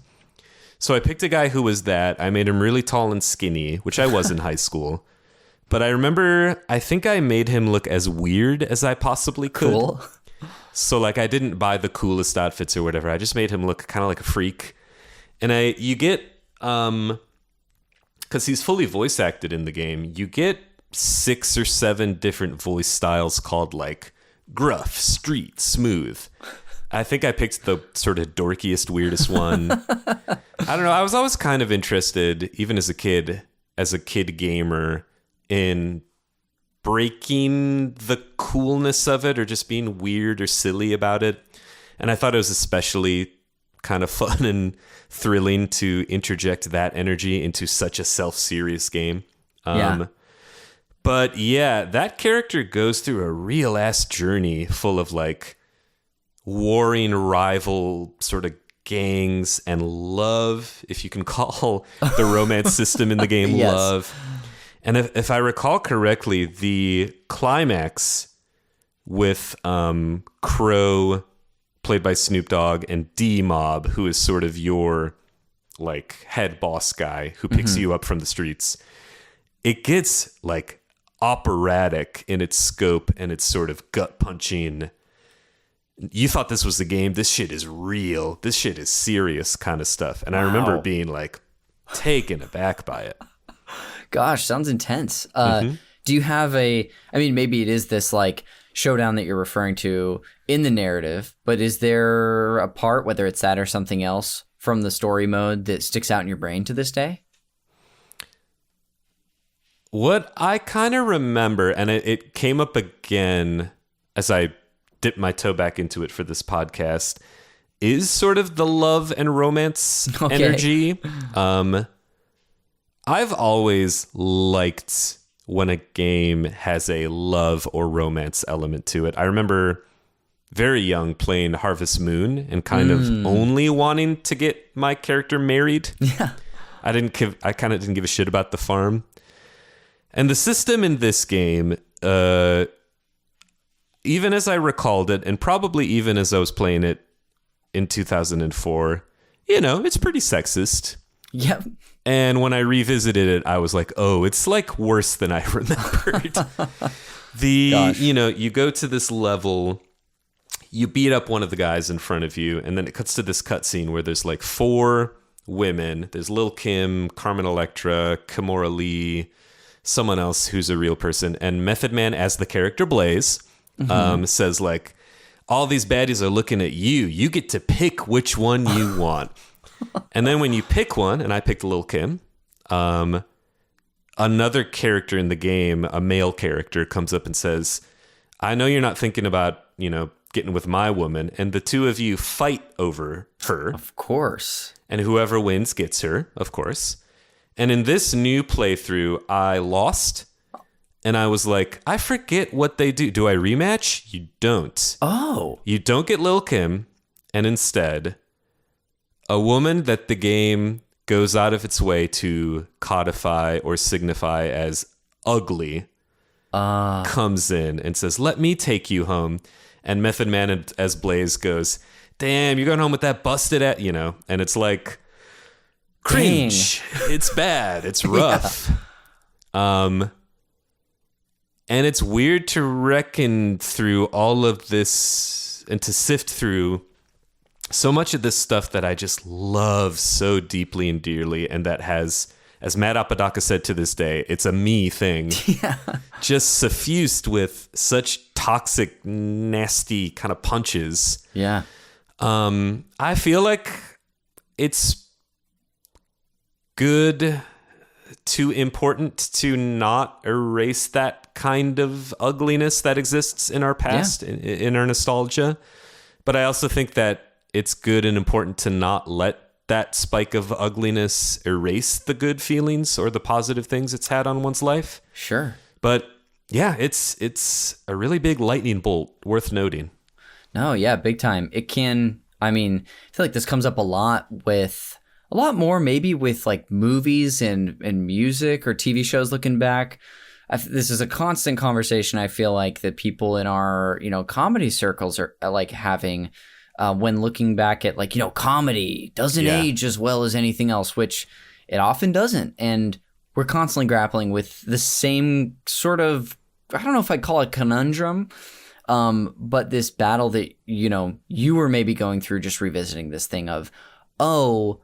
So I picked a guy who was that. I made him really tall and skinny, which I was in high school. But I remember, I think I made him look as weird as I possibly could. Cool. So like I didn't buy the coolest outfits or whatever. I just made him look kind of like a freak. And you get, because he's fully voice acted in the game, you get 6 or 7 different voice styles called like gruff, street, smooth. I think I picked the sort of dorkiest, weirdest one. I don't know. I was always kind of interested, even as a kid gamer, in breaking the coolness of it or just being weird or silly about it. And I thought it was especially kind of fun and thrilling to interject that energy into such a self-serious game. But yeah, that character goes through a real ass journey full of like warring rival sort of gangs and love, if you can call the romance system in the game yes. love. And if I recall correctly, the climax with Crow, played by Snoop Dogg, and D-Mob, who is sort of your like head boss guy who picks you up from the streets, it gets like operatic in its scope and its sort of gut punching. You thought this was the game. This shit is real. This shit is serious kind of stuff. And I remember being like taken aback by it. Gosh, sounds intense. Do you have maybe it is this like showdown that you're referring to in the narrative, but is there a part, whether it's that or something else from the story mode, that sticks out in your brain to this day? What I kind of remember, and it came up again as I dipped my toe back into it for this podcast, is sort of the love and romance energy. I've always liked when a game has a love or romance element to it. I remember very young playing Harvest Moon and kind of only wanting to get my character married. Yeah. I kind of didn't give a shit about the farm. And the system in this game, even as I recalled it, and probably even as I was playing it in 2004, it's pretty sexist. Yep. And when I revisited it, I was like, oh, it's like worse than I remembered. You go to this level, you beat up one of the guys in front of you, and then it cuts to this cutscene where there's like 4 women. There's Lil' Kim, Carmen Electra, Kimora Lee, someone else who's a real person. And Method Man, as the character Blaze, says like, all these baddies are looking at you. You get to pick which one you want. And then when you pick one, and I picked Lil' Kim, another character in the game, a male character, comes up and says, I know you're not thinking about, getting with my woman. And the two of you fight over her. Of course. And whoever wins gets her, of course. And in this new playthrough, I lost. And I was like, I forget what they do. Do I rematch? You don't. Oh. You don't get Lil' Kim. And instead, a woman that the game goes out of its way to codify or signify as ugly comes in and says, let me take you home. And Method Man as Blaze goes, damn, you're going home with that busted at, and it's like, cringe. Dang. It's bad. It's rough. Yeah. And it's weird to reckon through all of this and to sift through so much of this stuff that I just love so deeply and dearly, and that has, as Matt Apodaca said to this day, it's a me thing. Yeah. Just suffused with such toxic, nasty kind of punches. Yeah. I feel like it's good to important to not erase that kind of ugliness that exists in our past, in our nostalgia. But I also think that it's good and important to not let that spike of ugliness erase the good feelings or the positive things it's had on one's life. Sure. But yeah, it's a really big lightning bolt worth noting. No, yeah, big time. It can, I mean, I feel like this comes up a lot more maybe with like movies and music or TV shows looking back. This is a constant conversation I feel like that people in our, comedy circles are like having when looking back at like, comedy doesn't age as well as anything else, which it often doesn't. And we're constantly grappling with the same sort of, I don't know if I'd call it conundrum, but this battle that, you were maybe going through just revisiting this thing of, oh,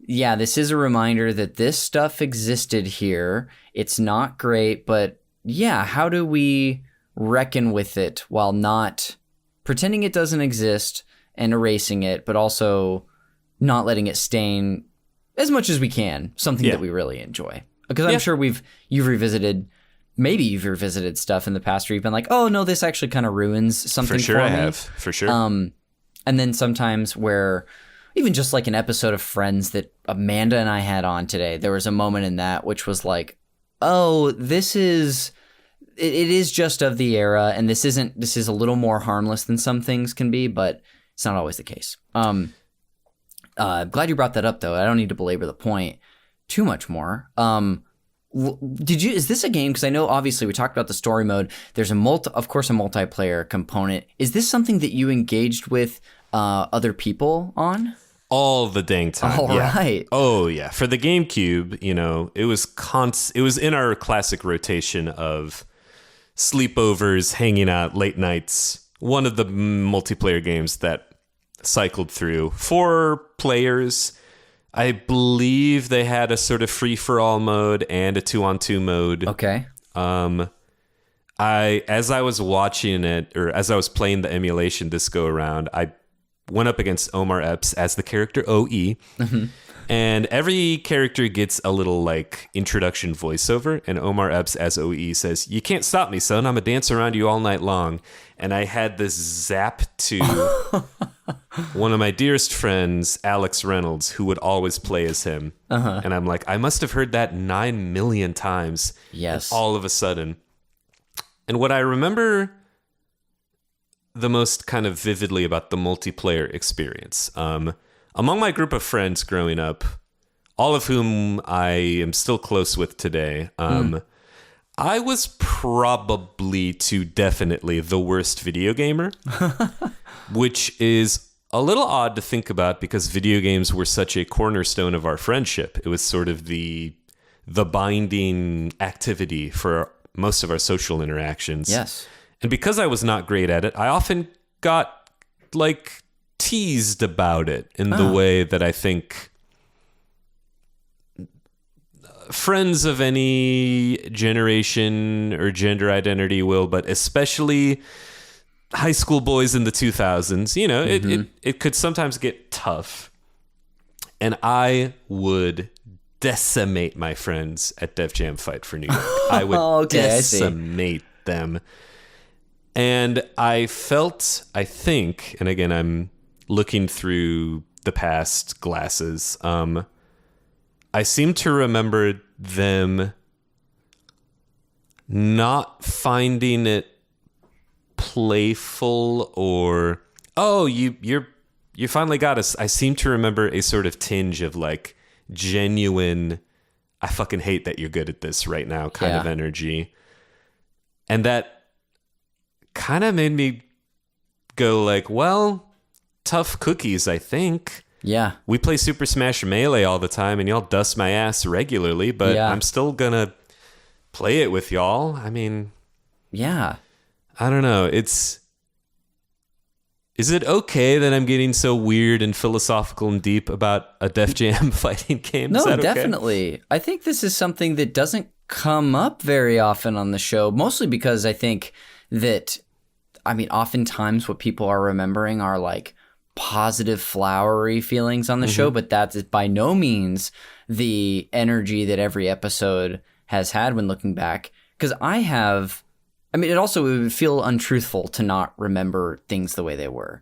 yeah, this is a reminder that this stuff existed here. It's not great, but yeah, how do we reckon with it while not pretending it doesn't exist and erasing it, but also not letting it stain as much as we can, something that we really enjoy. Because I'm sure you've revisited stuff in the past where you've been like, oh no, this actually kind of ruins something for me. I have. For sure. And then sometimes where even just like an episode of Friends that Amanda and I had on today, there was a moment in that which was like, oh, it is just of the era, and this is a little more harmless than some things can be, but it's not always the case. Glad you brought that up though. I don't need to belabor the point too much more. Is this a game? Because I know obviously we talked about the story mode. There's of course a multiplayer component. Is this something that you engaged with other people on? All the dang time. All right. Oh yeah. For the GameCube, it was in our classic rotation of sleepovers, hanging out, late nights. One of the multiplayer games that cycled through 4 players. I believe they had a sort of free-for-all mode and a 2-on-2 mode. Okay. As I was watching it, or as I was playing the emulation this go around, I went up against Omar Epps as the character OE. Mm-hmm. And every character gets a little like introduction voiceover, and Omar Epps as OE says, "You can't stop me, son. I'm gonna dance around you all night long." And I had this zap to one of my dearest friends, Alex Reynolds, who would always play as him. Uh-huh. And I'm like, I must have heard that 9 million times. Yes. All of a sudden. And what I remember the most kind of vividly about the multiplayer experience, among my group of friends growing up, all of whom I am still close with today, I was probably to definitely the worst video gamer, which is a little odd to think about because video games were such a cornerstone of our friendship. It was sort of the binding activity for most of our social interactions. Yes. And because I was not great at it, I often got like teased about it in the way that I think friends of any generation or gender identity will, but especially high school boys in the 2000s, it could sometimes get tough. And I would decimate my friends at Def Jam Fight for New York. I would decimate them. And I felt, I think, and again, I'm looking through the past glasses, I seem to remember them not finding it playful or, oh, you finally got us. I seem to remember a sort of tinge of like genuine, I fucking hate that you're good at this right now kind of energy. And that kind of made me go like, well, tough cookies, I think. Yeah. We play Super Smash Melee all the time and y'all dust my ass regularly, but I'm still gonna play it with y'all. I mean, Yeah. I don't know. Is it okay that I'm getting so weird and philosophical and deep about a Def Jam fighting game? No, Is that okay? definitely. I think this is something that doesn't come up very often on the show, mostly because I think that, oftentimes what people are remembering are like positive, flowery feelings on the show, but that is by no means the energy that every episode has had when looking back. Because it would feel untruthful to not remember things the way they were.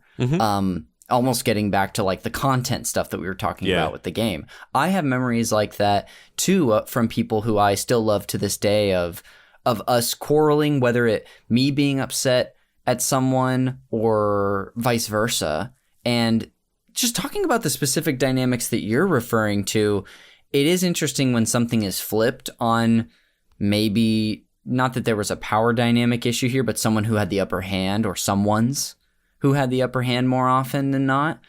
Almost getting back to like the content stuff that we were talking about with the game. I have memories like that too from people who I still love to this day of us quarreling, whether it me being upset at someone or vice versa. And just talking about the specific dynamics that you're referring to, it is interesting when something is flipped on maybe not that there was a power dynamic issue here, but someone who had the upper hand or someone's who had the upper hand more often than not.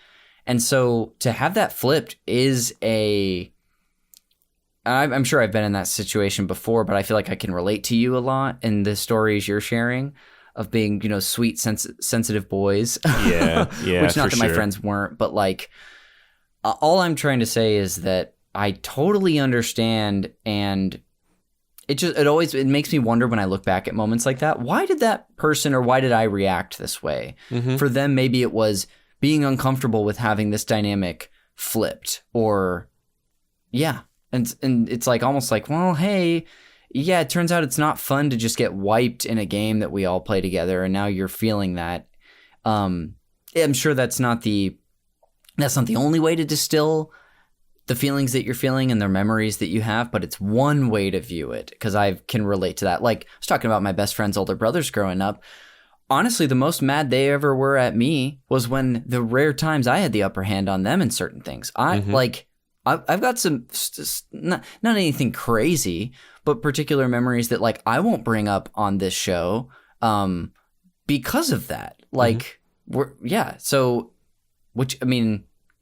And so to have that flipped is I'm sure I've been in that situation before, but I feel like I can relate to you a lot in the stories you're sharing of being, sweet, sensitive boys. Yeah. Which not that my friends weren't, but like all I'm trying to say is that I totally understand, and it makes me wonder when I look back at moments like that. Why did that person, or why did I react this way? For them, maybe it was being uncomfortable with having this dynamic flipped, or and it's like almost like, well, hey, yeah, it turns out it's not fun to just get wiped in a game that we all play together, and now you're feeling that. I'm sure that's not the only way to distill the feelings that you're feeling and the memories that you have, but it's one way to view it, because I can relate to that. Like, I was talking about my best friend's older brothers growing up. Honestly, the most mad they ever were at me was when the rare times I had the upper hand on them in certain things. I've got some, not anything crazy, but particular memories that like I won't bring up on this show because of that. Like,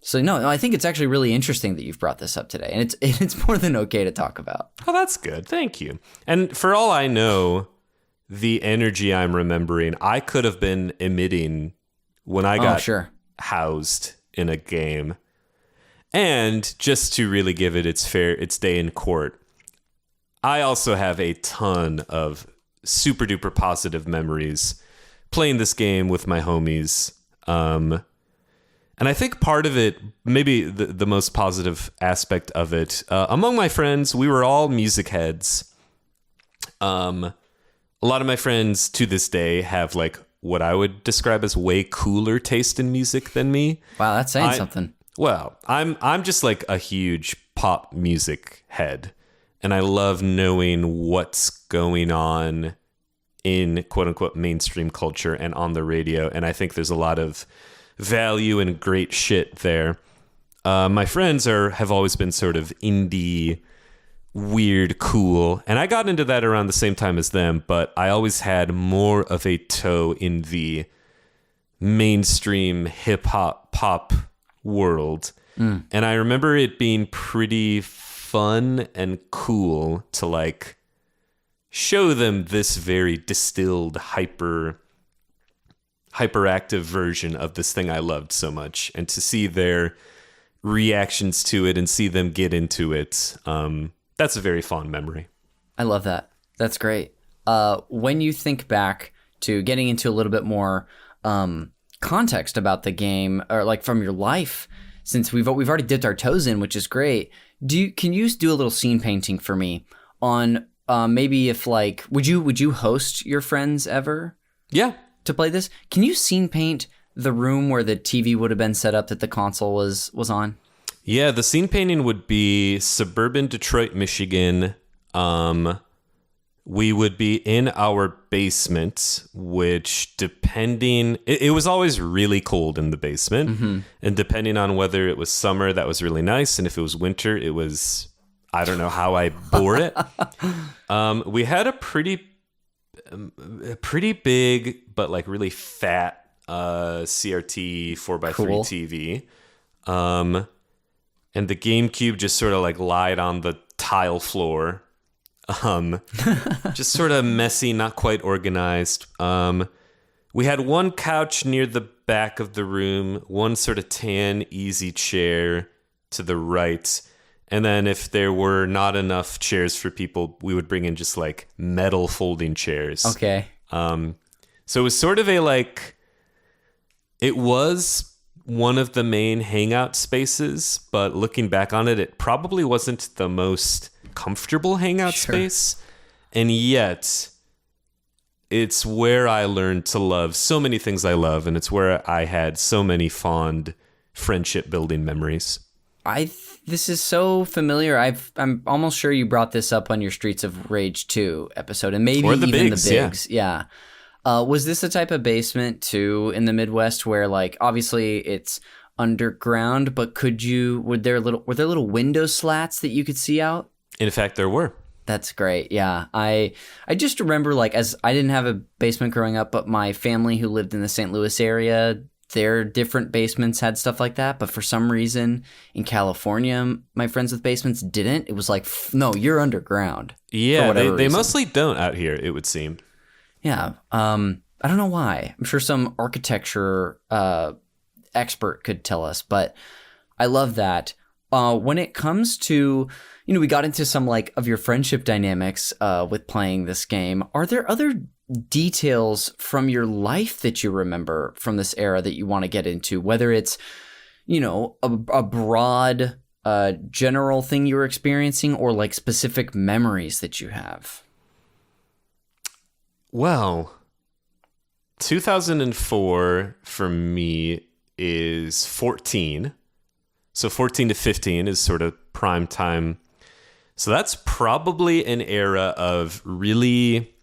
So no, I think it's actually really interesting that you've brought this up today, and it's more than okay to talk about. Oh, that's good. Thank you. And for all I know, the energy I'm remembering, I could have been emitting when I got housed in a game. And just to really give it its day in court, I also have a ton of super duper positive memories playing this game with my homies. And I think part of it, maybe the most positive aspect of it, among my friends, we were all music heads. A lot of my friends to this day have like what I would describe as way cooler taste in music than me. Wow, that's saying something. Well, I'm just like a huge pop music head, and I love knowing what's going on in quote unquote mainstream culture and on the radio. And I think there's a lot of value and great shit there. My friends have always been sort of indie, weird, cool, and I got into that around the same time as them, but I always had more of a toe in the mainstream hip-hop pop world. And I remember it being pretty fun and cool to like show them this very distilled, hyperactive version of this thing I loved so much, and to see their reactions to it and see them get into it. That's a very fond memory. I love that. That's great. When you think back to getting into a little bit more context about the game, or like from your life, since we've already dipped our toes in, which is great. Can you do a little scene painting for me on maybe if like would you host your friends ever? Yeah. To play this, can you scene paint the room where the TV would have been set up that the console was on? Yeah, the scene painting would be suburban Detroit, Michigan. We would be in our basement, which it was always really cold in the basement. Mm-hmm. And depending on whether it was summer, that was really nice. And if it was winter, it was, I don't know how I bore it. We had a pretty big, but like really fat CRT 4x3 TV. And the GameCube just sort of like lied on the tile floor. Just sort of messy, not quite organized. We had one couch near the back of the room, one sort of tan, easy chair to the right. And then if there were not enough chairs for people, we would bring in just like metal folding chairs. Okay. So it was sort of it was one of the main hangout spaces, but looking back on it, it probably wasn't the most comfortable hangout space. And yet it's where I learned to love so many things I love, and it's where I had so many fond friendship building memories. This is so familiar. I'm almost sure you brought this up on your Streets of Rage 2 episode, and maybe even Bigs, the Bigs. Yeah. Was this a type of basement too in the Midwest where, like, obviously it's underground, but were there little window slats that you could see out? In fact, there were. That's great. Yeah. I just remember, like, as I didn't have a basement growing up, but my family who lived in the St. Louis area, their different basements had stuff like that. But for some reason in California, my friends with basements didn't. It was like, no, you're underground. Yeah, they mostly don't out here, it would seem. Yeah. I don't know why. I'm sure some architecture expert could tell us, but I love that. When it comes to, we got into some like of your friendship dynamics with playing this game. Are there other details from your life that you remember from this era that you want to get into? Whether it's, a broad general thing you were experiencing, or like specific memories that you have? Well, 2004 for me is 14. So 14 to 15 is sort of prime time. So that's probably an era of really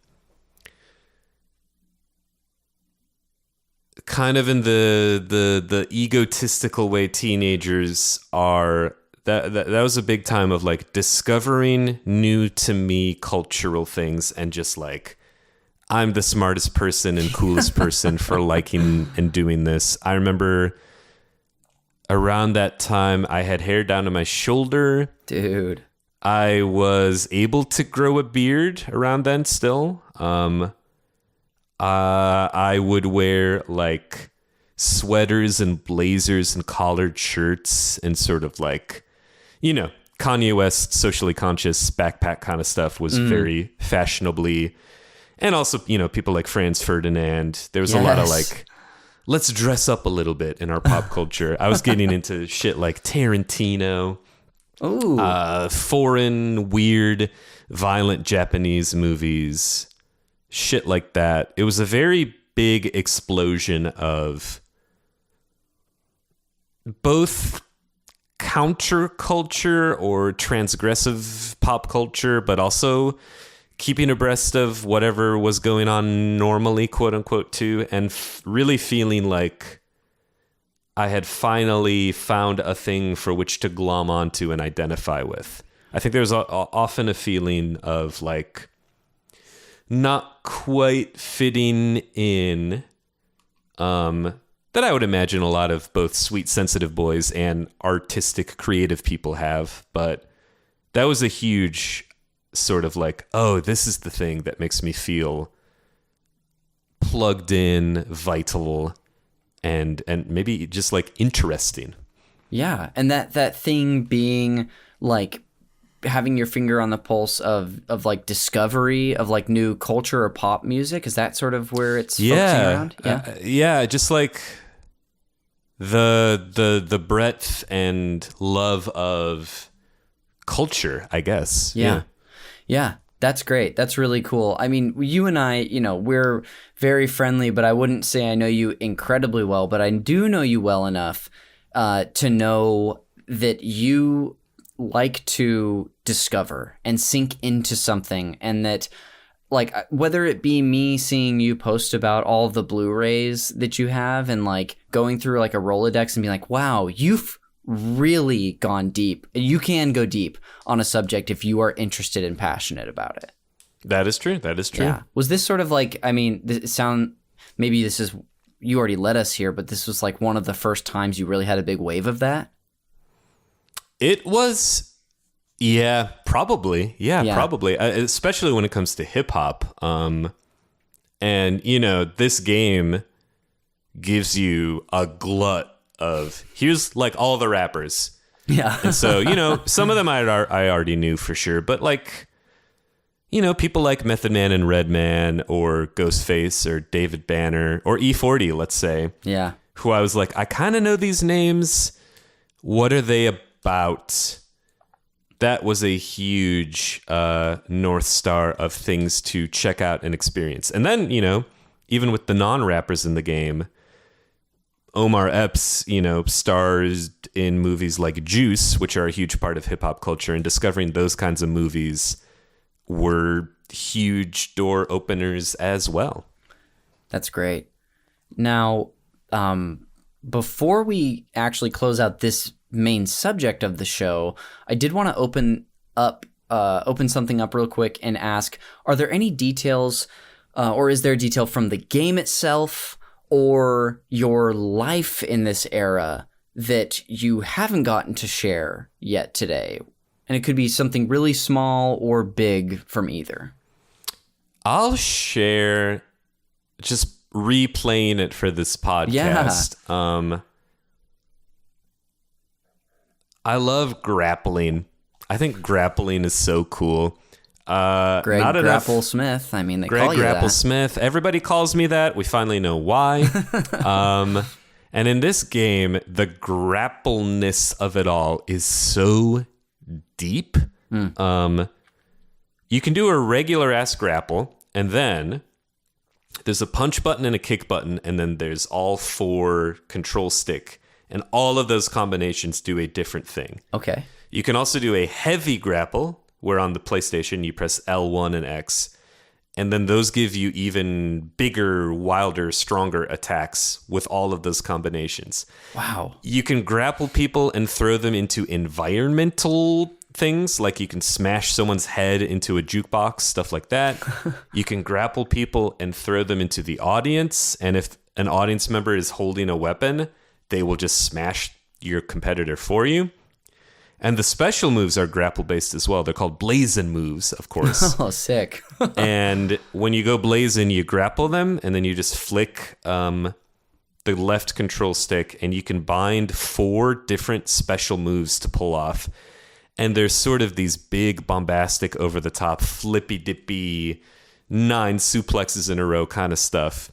kind of in the egotistical way teenagers are. That was a big time of like discovering new to me cultural things and just like, I'm the smartest person and coolest person for liking and doing this. I remember around that time, I had hair down to my shoulder. Dude. I was able to grow a beard around then still. I would wear like sweaters and blazers and collared shirts and sort of like, Kanye West, socially conscious backpack kind of stuff was very fashionably. And also, people like Franz Ferdinand. There was a lot of like, let's dress up a little bit in our pop culture. I was getting into shit like Tarantino, foreign, weird, violent Japanese movies, shit like that. It was a very big explosion of both counterculture or transgressive pop culture, but also keeping abreast of whatever was going on normally, quote unquote, too, and really feeling like I had finally found a thing for which to glom onto and identify with. I think there's often a feeling of like not quite fitting in, that I would imagine a lot of both sweet, sensitive boys and artistic, creative people have. But that was a huge sort of like, oh, this is the thing that makes me feel plugged in, vital, and maybe just like interesting. Yeah. And that thing being like having your finger on the pulse of like discovery of like new culture or pop music. Is that sort of where it's focusing around? Yeah. Just like the breadth and love of culture, I guess. Yeah, that's great. That's really cool. I mean, you and I, we're very friendly, but I wouldn't say I know you incredibly well, but I do know you well enough to know that you like to discover and sink into something, and that like whether it be me seeing you post about all of the Blu-rays that you have and like going through like a Rolodex and being like, wow, you've really gone deep. You can go deep on a subject if you are interested and passionate about it. That is true. Yeah. Was this sort of like, I mean, maybe this is, you already led us here, but this was like one of the first times you really had a big wave of that? It was Yeah, probably. Yeah, Yeah. probably. Especially when it comes to hip hop. And, you know, this game gives you a glut of, here's like all the rappers. Yeah. And so, you know, some of them I already knew for sure. But like, you know, people like Method Man and Redman or Ghostface or David Banner or E40, let's say. Yeah. Who I was like, I kind of know these names. What are they about? That was a huge North Star of things to check out and experience. And then, you know, even with the non-rappers in the game, Omar Epps, you know, stars in movies like Juice, which are a huge part of hip-hop culture, and discovering those kinds of movies were huge door openers as well. That's great. Now, before we actually close out this main subject of the show, I did want to open something up real quick and ask, are there any details or is there a detail from the game itself or your life in this era that you haven't gotten to share yet today? And it could be something really small or big from either. I'll share just replaying it for this podcast. Yeah. I love grappling. I think grappling is so cool. Greg Grapple Smith. I mean, they call you that. Greg Grapple Smith. Everybody calls me that. We finally know why. And in this game, the grappleness of it all is so deep. You can do a regular ass grapple, and then there's a punch button and a kick button, and then there's all 4 control stick, and all of those combinations do a different thing. Okay. You can also do a heavy grapple, where on the PlayStation you press L1 and X, and then those give you even bigger, wilder, stronger attacks with all of those combinations. Wow. You can grapple people and throw them into environmental things, like you can smash someone's head into a jukebox, stuff like that. You can grapple people and throw them into the audience, and if an audience member is holding a weapon, they will just smash your competitor for you. And the special moves are grapple-based as well. They're called blazing moves, of course. Oh, sick. And when you go blazing, you grapple them, and then you just flick the left control stick, and you can bind 4 different special moves to pull off. And there's sort of these big, bombastic, over-the-top, flippy-dippy, 9 suplexes in a row kind of stuff.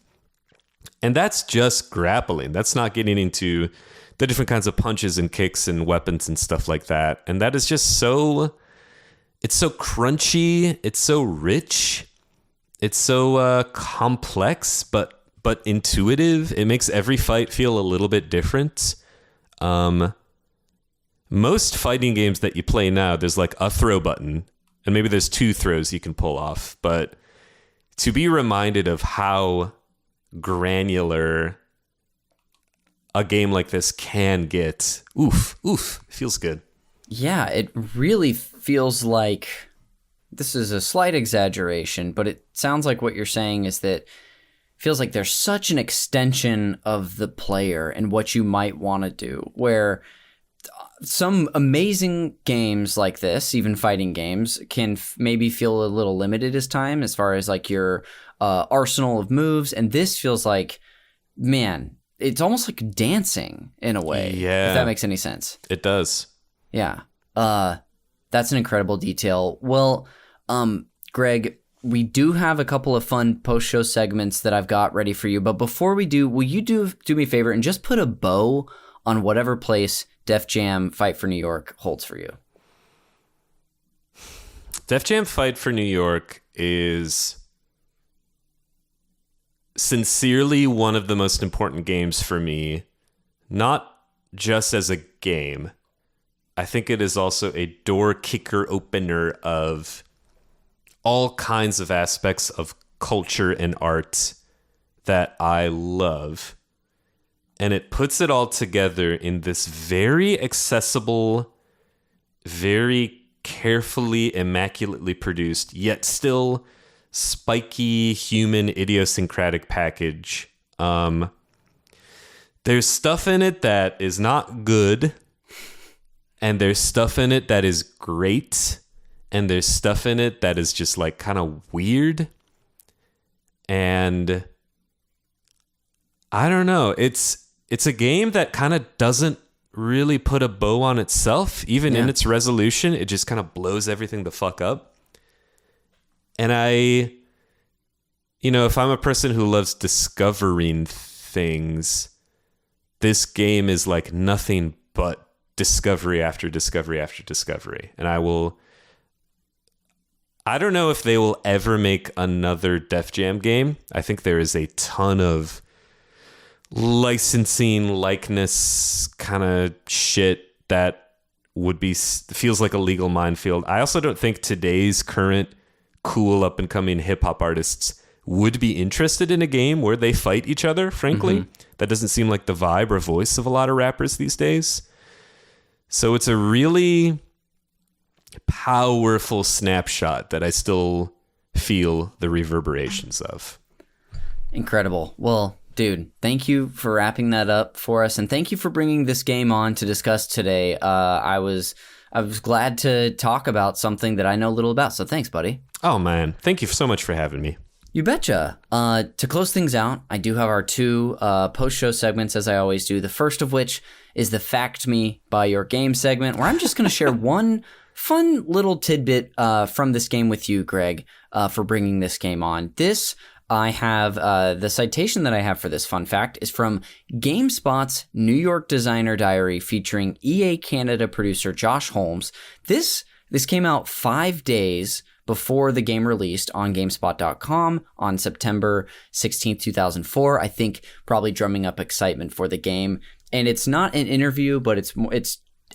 And that's just grappling. That's not getting into the different kinds of punches and kicks and weapons and stuff like that. And that is just so... It's so crunchy. It's so rich. It's so complex, but intuitive. It makes every fight feel a little bit different. Most fighting games that you play now, there's like a throw button, and maybe there's 2 throws you can pull off. But to be reminded of how granular a game like this can get, feels good. Yeah, it really feels like, this is a slight exaggeration, but it sounds like what you're saying is that it feels like there's such an extension of the player and what you might want to do, where some amazing games like this, even fighting games, can maybe feel a little limited as far as like your arsenal of moves. And this feels like, man, it's almost like dancing in a way. Yeah. If that makes any sense. It does. Yeah. That's an incredible detail. Well, Greg, we do have a couple of fun post-show segments that I've got ready for you. But before we do, will you do me a favor and just put a bow on whatever place Def Jam Fight for New York holds for you? Def Jam Fight for New York is sincerely one of the most important games for me, not just as a game. I think it is also a door kicker opener of all kinds of aspects of culture and art that I love. And it puts it all together in this very accessible, very carefully, immaculately produced, yet still spiky, human, idiosyncratic package. There's stuff in it that is not good. And there's stuff in it that is great. And there's stuff in it that is just like kind of weird. And I don't know. It's a game that kind of doesn't really put a bow on itself. Even in its resolution, it just kind of blows everything the fuck up. And if I'm a person who loves discovering things, this game is like nothing but discovery after discovery after discovery. And I don't know if they will ever make another Def Jam game. I think there is a ton of licensing, likeness kind of shit that feels like a legal minefield. I also don't think today's current cool up and coming hip hop artists would be interested in a game where they fight each other, frankly. Mm-hmm. That doesn't seem like the vibe or voice of a lot of rappers these days. So it's a really powerful snapshot that I still feel the reverberations of. Incredible. Well, dude, thank you for wrapping that up for us, and thank you for bringing this game on to discuss today. I was glad to talk about something that I know little about, so thanks, buddy. Oh, man. Thank you so much for having me. You betcha. To close things out, I do have our two post-show segments, as I always do. The first of which is the Fact Me by Your Game segment, where I'm just going to share one fun little tidbit from this game with you, Greg, for bringing this game on. I have the citation that I have for this fun fact is from GameSpot's New York Designer Diary featuring EA Canada producer Josh Holmes. This came out 5 days before the game released on GameSpot.com on September 16th, 2004. I think probably drumming up excitement for the game. And it's not an interview, but it's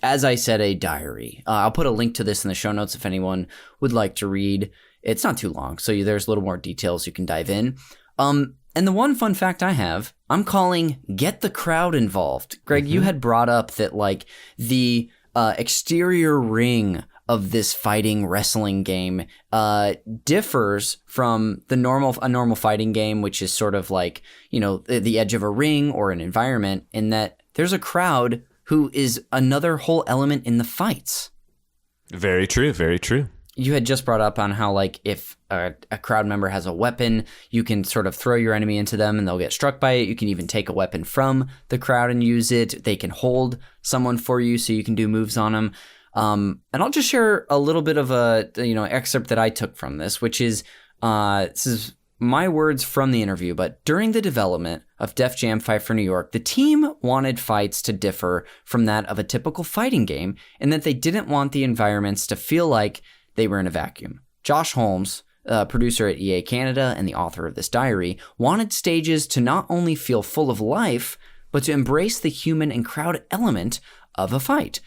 as I said, a diary. I'll put a link to this in the show notes if anyone would like to read. It's not too long, so there's a little more details you can dive in. And the one fun fact I have, I'm calling Get the Crowd Involved. Greg, you had brought up that like the exterior ring of this fighting wrestling game differs from a normal fighting game, which is sort of like, the edge of a ring or an environment, in that there's a crowd who is another whole element in the fights. Very true, very true. You had just brought up on how, like, if a crowd member has a weapon, you can sort of throw your enemy into them and they'll get struck by it. You can even take a weapon from the crowd and use it. They can hold someone for you so you can do moves on them. And I'll just share a little bit of a excerpt that I took from this, which is this is my words from the interview. But during the development of Def Jam Fight for New York, the team wanted fights to differ from that of a typical fighting game, and that they didn't want the environments to feel like they were in a vacuum. Josh Holmes, producer at EA Canada and the author of this diary, wanted stages to not only feel full of life, but to embrace the human and crowd element of a fight.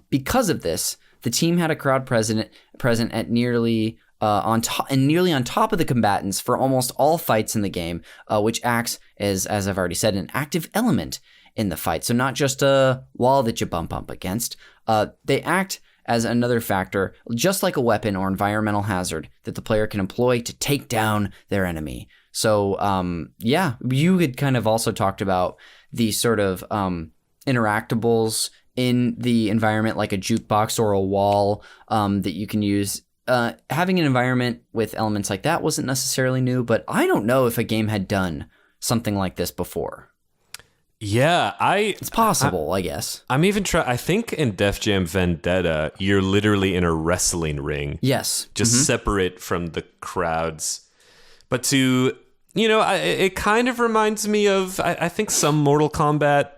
Because of this, the team had a crowd present at nearly on top of the combatants for almost all fights in the game, which acts as I've already said, an active element in the fight. So not just a wall that you bump up against. They act as another factor, just like a weapon or environmental hazard that the player can employ to take down their enemy. So, you had kind of also talked about the sort of interactables in the environment, like a jukebox or a wall that you can use. Having an environment with elements like that wasn't necessarily new, but I don't know if a game had done something like this before. Yeah, it's possible, I guess. I'm even I think in Def Jam Vendetta, you're literally in a wrestling ring. Yes. Just separate from the crowds. But it kind of reminds me of, I think, some Mortal Kombat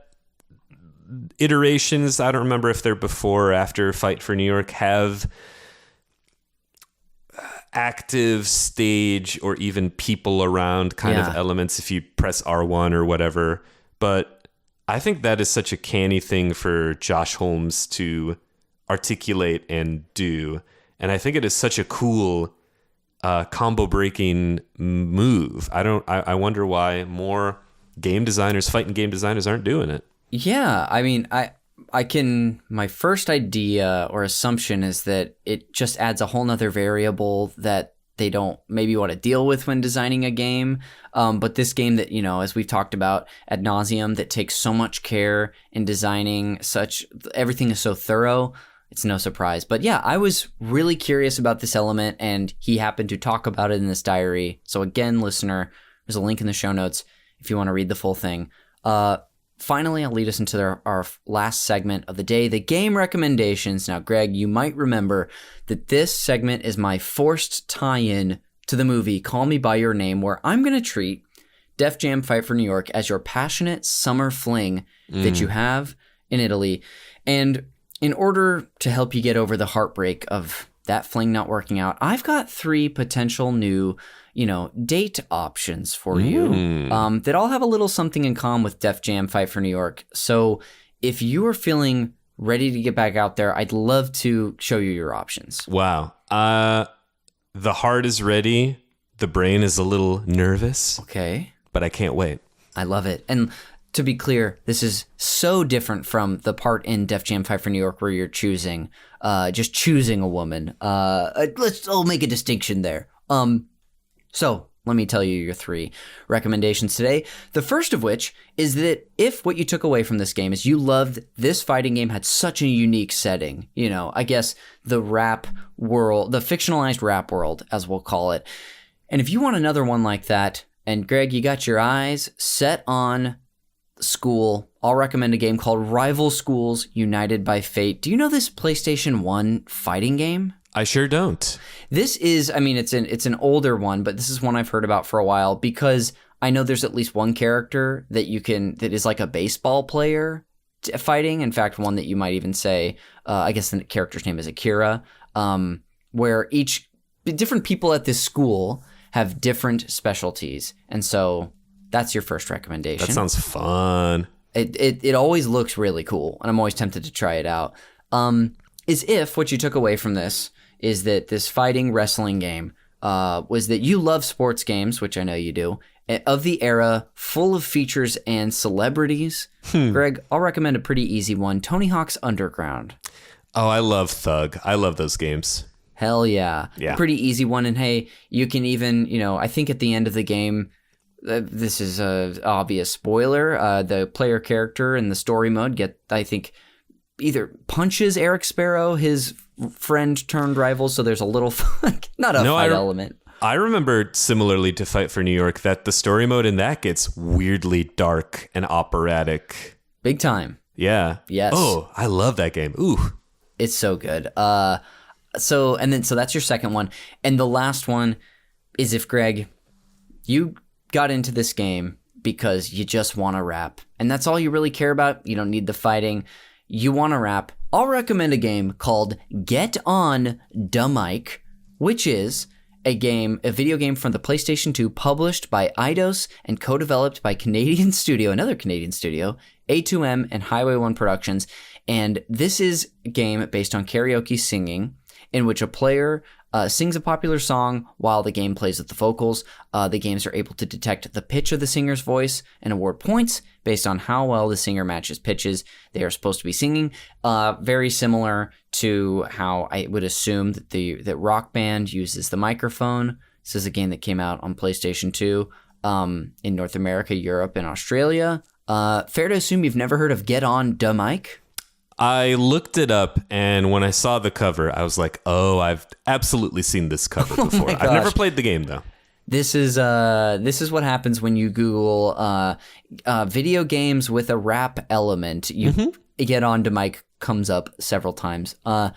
iterations. I don't remember if they're before or after Fight for New York, have active stage or even people around kind of elements if you press R1 or whatever. But I think that is such a canny thing for Josh Holmes to articulate and do. And I think it is such a cool combo breaking move. I wonder why more fighting game designers aren't doing it. Yeah, I mean, my first idea or assumption is that it just adds a whole nother variable that they don't maybe want to deal with when designing a game. But this game that, as we've talked about ad nauseum, that takes so much care in designing, everything is so thorough. It's no surprise. But yeah, I was really curious about this element, and he happened to talk about it in this diary. So again, listener, there's a link in the show notes if you want to read the full thing. Finally, I'll lead us into our last segment of the day, the game recommendations. Now, Greg, you might remember that this segment is my forced tie-in to the movie Call Me By Your Name, where I'm going to treat Def Jam Fight for New York as your passionate summer fling that you have in Italy. And in order to help you get over the heartbreak of that fling not working out, I've got 3 potential new date options for you that all have a little something in common with Def Jam Fight for New York. So if you are feeling ready to get back out there, I'd love to show you your options. Wow. The heart is ready. The brain is a little nervous. Okay. But I can't wait. I love it. And to be clear, this is so different from the part in Def Jam Fight for New York where you're just choosing a woman. I'll make a distinction there. So let me tell you your 3 recommendations today. The first of which is that if what you took away from this game is you loved this fighting game had such a unique setting, I guess the rap world, the fictionalized rap world, as we'll call it. And if you want another one like that, and Greg, you got your eyes set on school, I'll recommend a game called Rival Schools United by Fate. Do you know this PlayStation 1 fighting game? I sure don't. This is, it's an older one, but this is one I've heard about for a while because I know there's at least one character that is like a baseball player fighting. In fact, one that you might even say, I guess the character's name is Akira, where different people at this school have different specialties. And so that's your first recommendation. That sounds fun. It always looks really cool, and I'm always tempted to try it out. Is if what you took away from this is that this fighting wrestling game was that you love sports games, which I know you do, of the era, full of features and celebrities. Greg, I'll recommend a pretty easy one, Tony Hawk's Underground. Oh, I love Thug. I love those games. Hell yeah. Yeah. Pretty easy one, and hey, you can even, I think at the end of the game, this is a obvious spoiler, the player character in the story mode either punches Eric Sparrow, his friend turned rival, so there's a little fight element. I remember similarly to Fight for New York that the story mode in that gets weirdly dark and operatic. Big time. Yeah. Yes. Oh, I love that game. Ooh. It's so good. So that's your second one. And the last one is if, Greg, you got into this game because you just want to rap, and that's all you really care about. You don't need the fighting. You want to rap. I'll recommend a game called Get On Da Mike, which is a video game from the PlayStation 2 published by Eidos and co-developed by another Canadian studio, A2M and Highway 1 Productions. And this is a game based on karaoke singing in which a player sings a popular song while the game plays with the vocals. The games are able to detect the pitch of the singer's voice and award points based on how well the singer matches pitches they are supposed to be singing. Very similar to how I would assume that Rock Band uses the microphone. This is a game that came out on PlayStation 2 in North America, Europe, and Australia. Fair to assume you've never heard of Get On Da Mike? I looked it up, and when I saw the cover, I was like, oh, I've absolutely seen this cover before. I've never played the game, though. This is what happens when you Google video games with a rap element. You Get On Da Mike comes up several times. To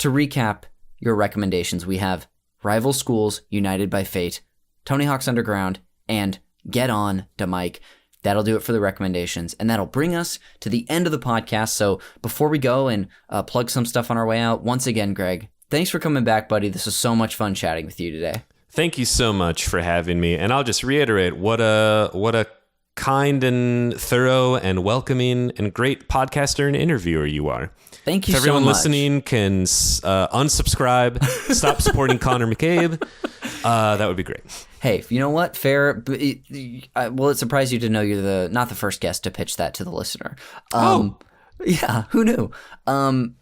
recap your recommendations, we have Rival Schools United by Fate, Tony Hawk's Underground, and Get On Da Mike. That'll do it for the recommendations, and that'll bring us to the end of the podcast. So before we go and plug some stuff on our way out, once again, Greg, thanks for coming back, buddy. This was so much fun chatting with you today. Thank you so much for having me. And I'll just reiterate what a kind and thorough and welcoming and great podcaster and interviewer you are. Thank you so much. If everyone listening can unsubscribe, stop supporting Connor McCabe, that would be great. Hey, you know what? Fair. Will it surprise you to know you're not the first guest to pitch that to the listener? Yeah, who knew?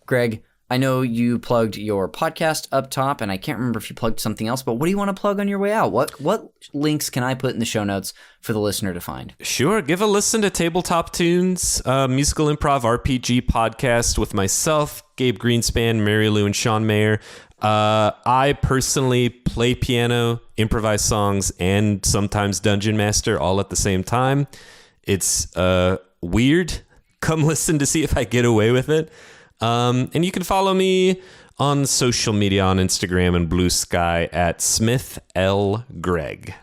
Greg, I know you plugged your podcast up top, and I can't remember if you plugged something else, but what do you want to plug on your way out? What links can I put in the show notes for the listener to find? Sure. Give a listen to Tabletop Tunes, musical improv RPG podcast with myself, Gabe Greenspan, Mary Lou, and Sean Mayer. I personally play piano, improvise songs, and sometimes Dungeon Master all at the same time. It's weird. Come listen to see if I get away with it. And you can follow me on social media on Instagram and Blue Sky at Smith L. Greg.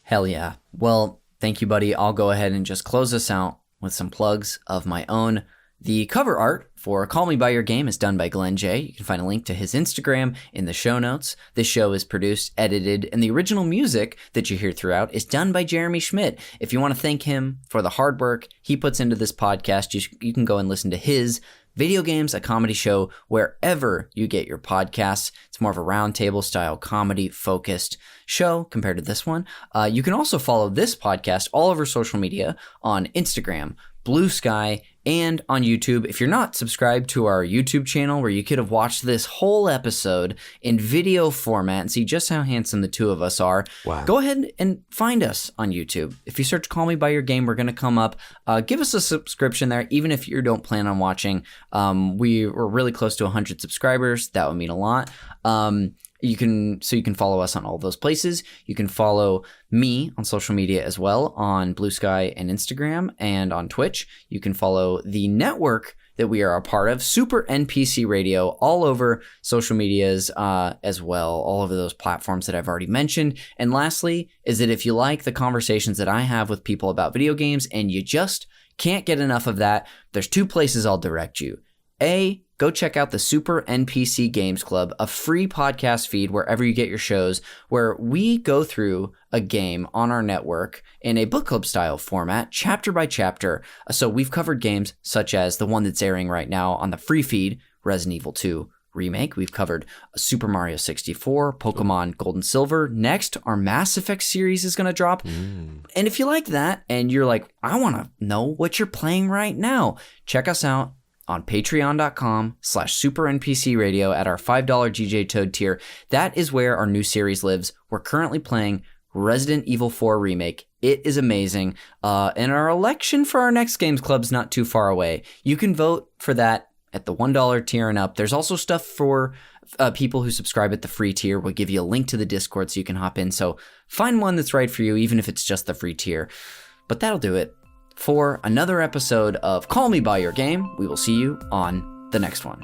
Hell yeah. Well, thank you, buddy. I'll go ahead and just close this out with some plugs of my own. The cover art for Call Me By Your Game is done by Glenn J. You can find a link to his Instagram in the show notes. This show is produced, edited, and the original music that you hear throughout is done by Jeremy Schmidt. If you want to thank him for the hard work he puts into this podcast, you can go and listen to his Video Games, a Comedy Show, wherever you get your podcasts. It's more of a roundtable style comedy focused show compared to this one. You can also follow this podcast all over social media on Instagram, Blue Sky, and on YouTube. If you're not subscribed to our YouTube channel, where you could have watched this whole episode in video format and see just how handsome the two of us are, wow, go ahead and find us on YouTube. If you search Call Me By Your Game, we're going to come up. Give us a subscription there, even if you don't plan on watching. We're really close to 100 subscribers. That would mean a lot. You can follow us on all those places. You can follow me on social media as well, on Blue Sky and Instagram, and on Twitch. You can follow the network that we are a part of, Super NPC Radio, all over social medias as well, all over those platforms that I've already mentioned. And lastly, is that if you like the conversations that I have with people about video games and you just can't get enough of that, there's two places I'll direct you. A, go check out the Super NPC Games Club, a free podcast feed wherever you get your shows, where we go through a game on our network in a book club style format, chapter by chapter. So we've covered games such as the one that's airing right now on the free feed, Resident Evil 2 Remake. We've covered Super Mario 64, Pokemon Gold and Silver. Next, our Mass Effect series is going to drop. And if you like that and you're like, I want to know what you're playing right now, check us out on patreon.com/supernpcradio at our $5 GJ Toad tier. That is where our new series lives. We're currently playing Resident Evil 4 Remake. It is amazing. And our election for our next Games Club's not too far away. You can vote for that at the $1 tier and up. There's also stuff for people who subscribe at the free tier. We'll give you a link to the Discord so you can hop in. So find one that's right for you, even if it's just the free tier. But that'll do it for another episode of Call Me By Your Game. We will see you on the next one.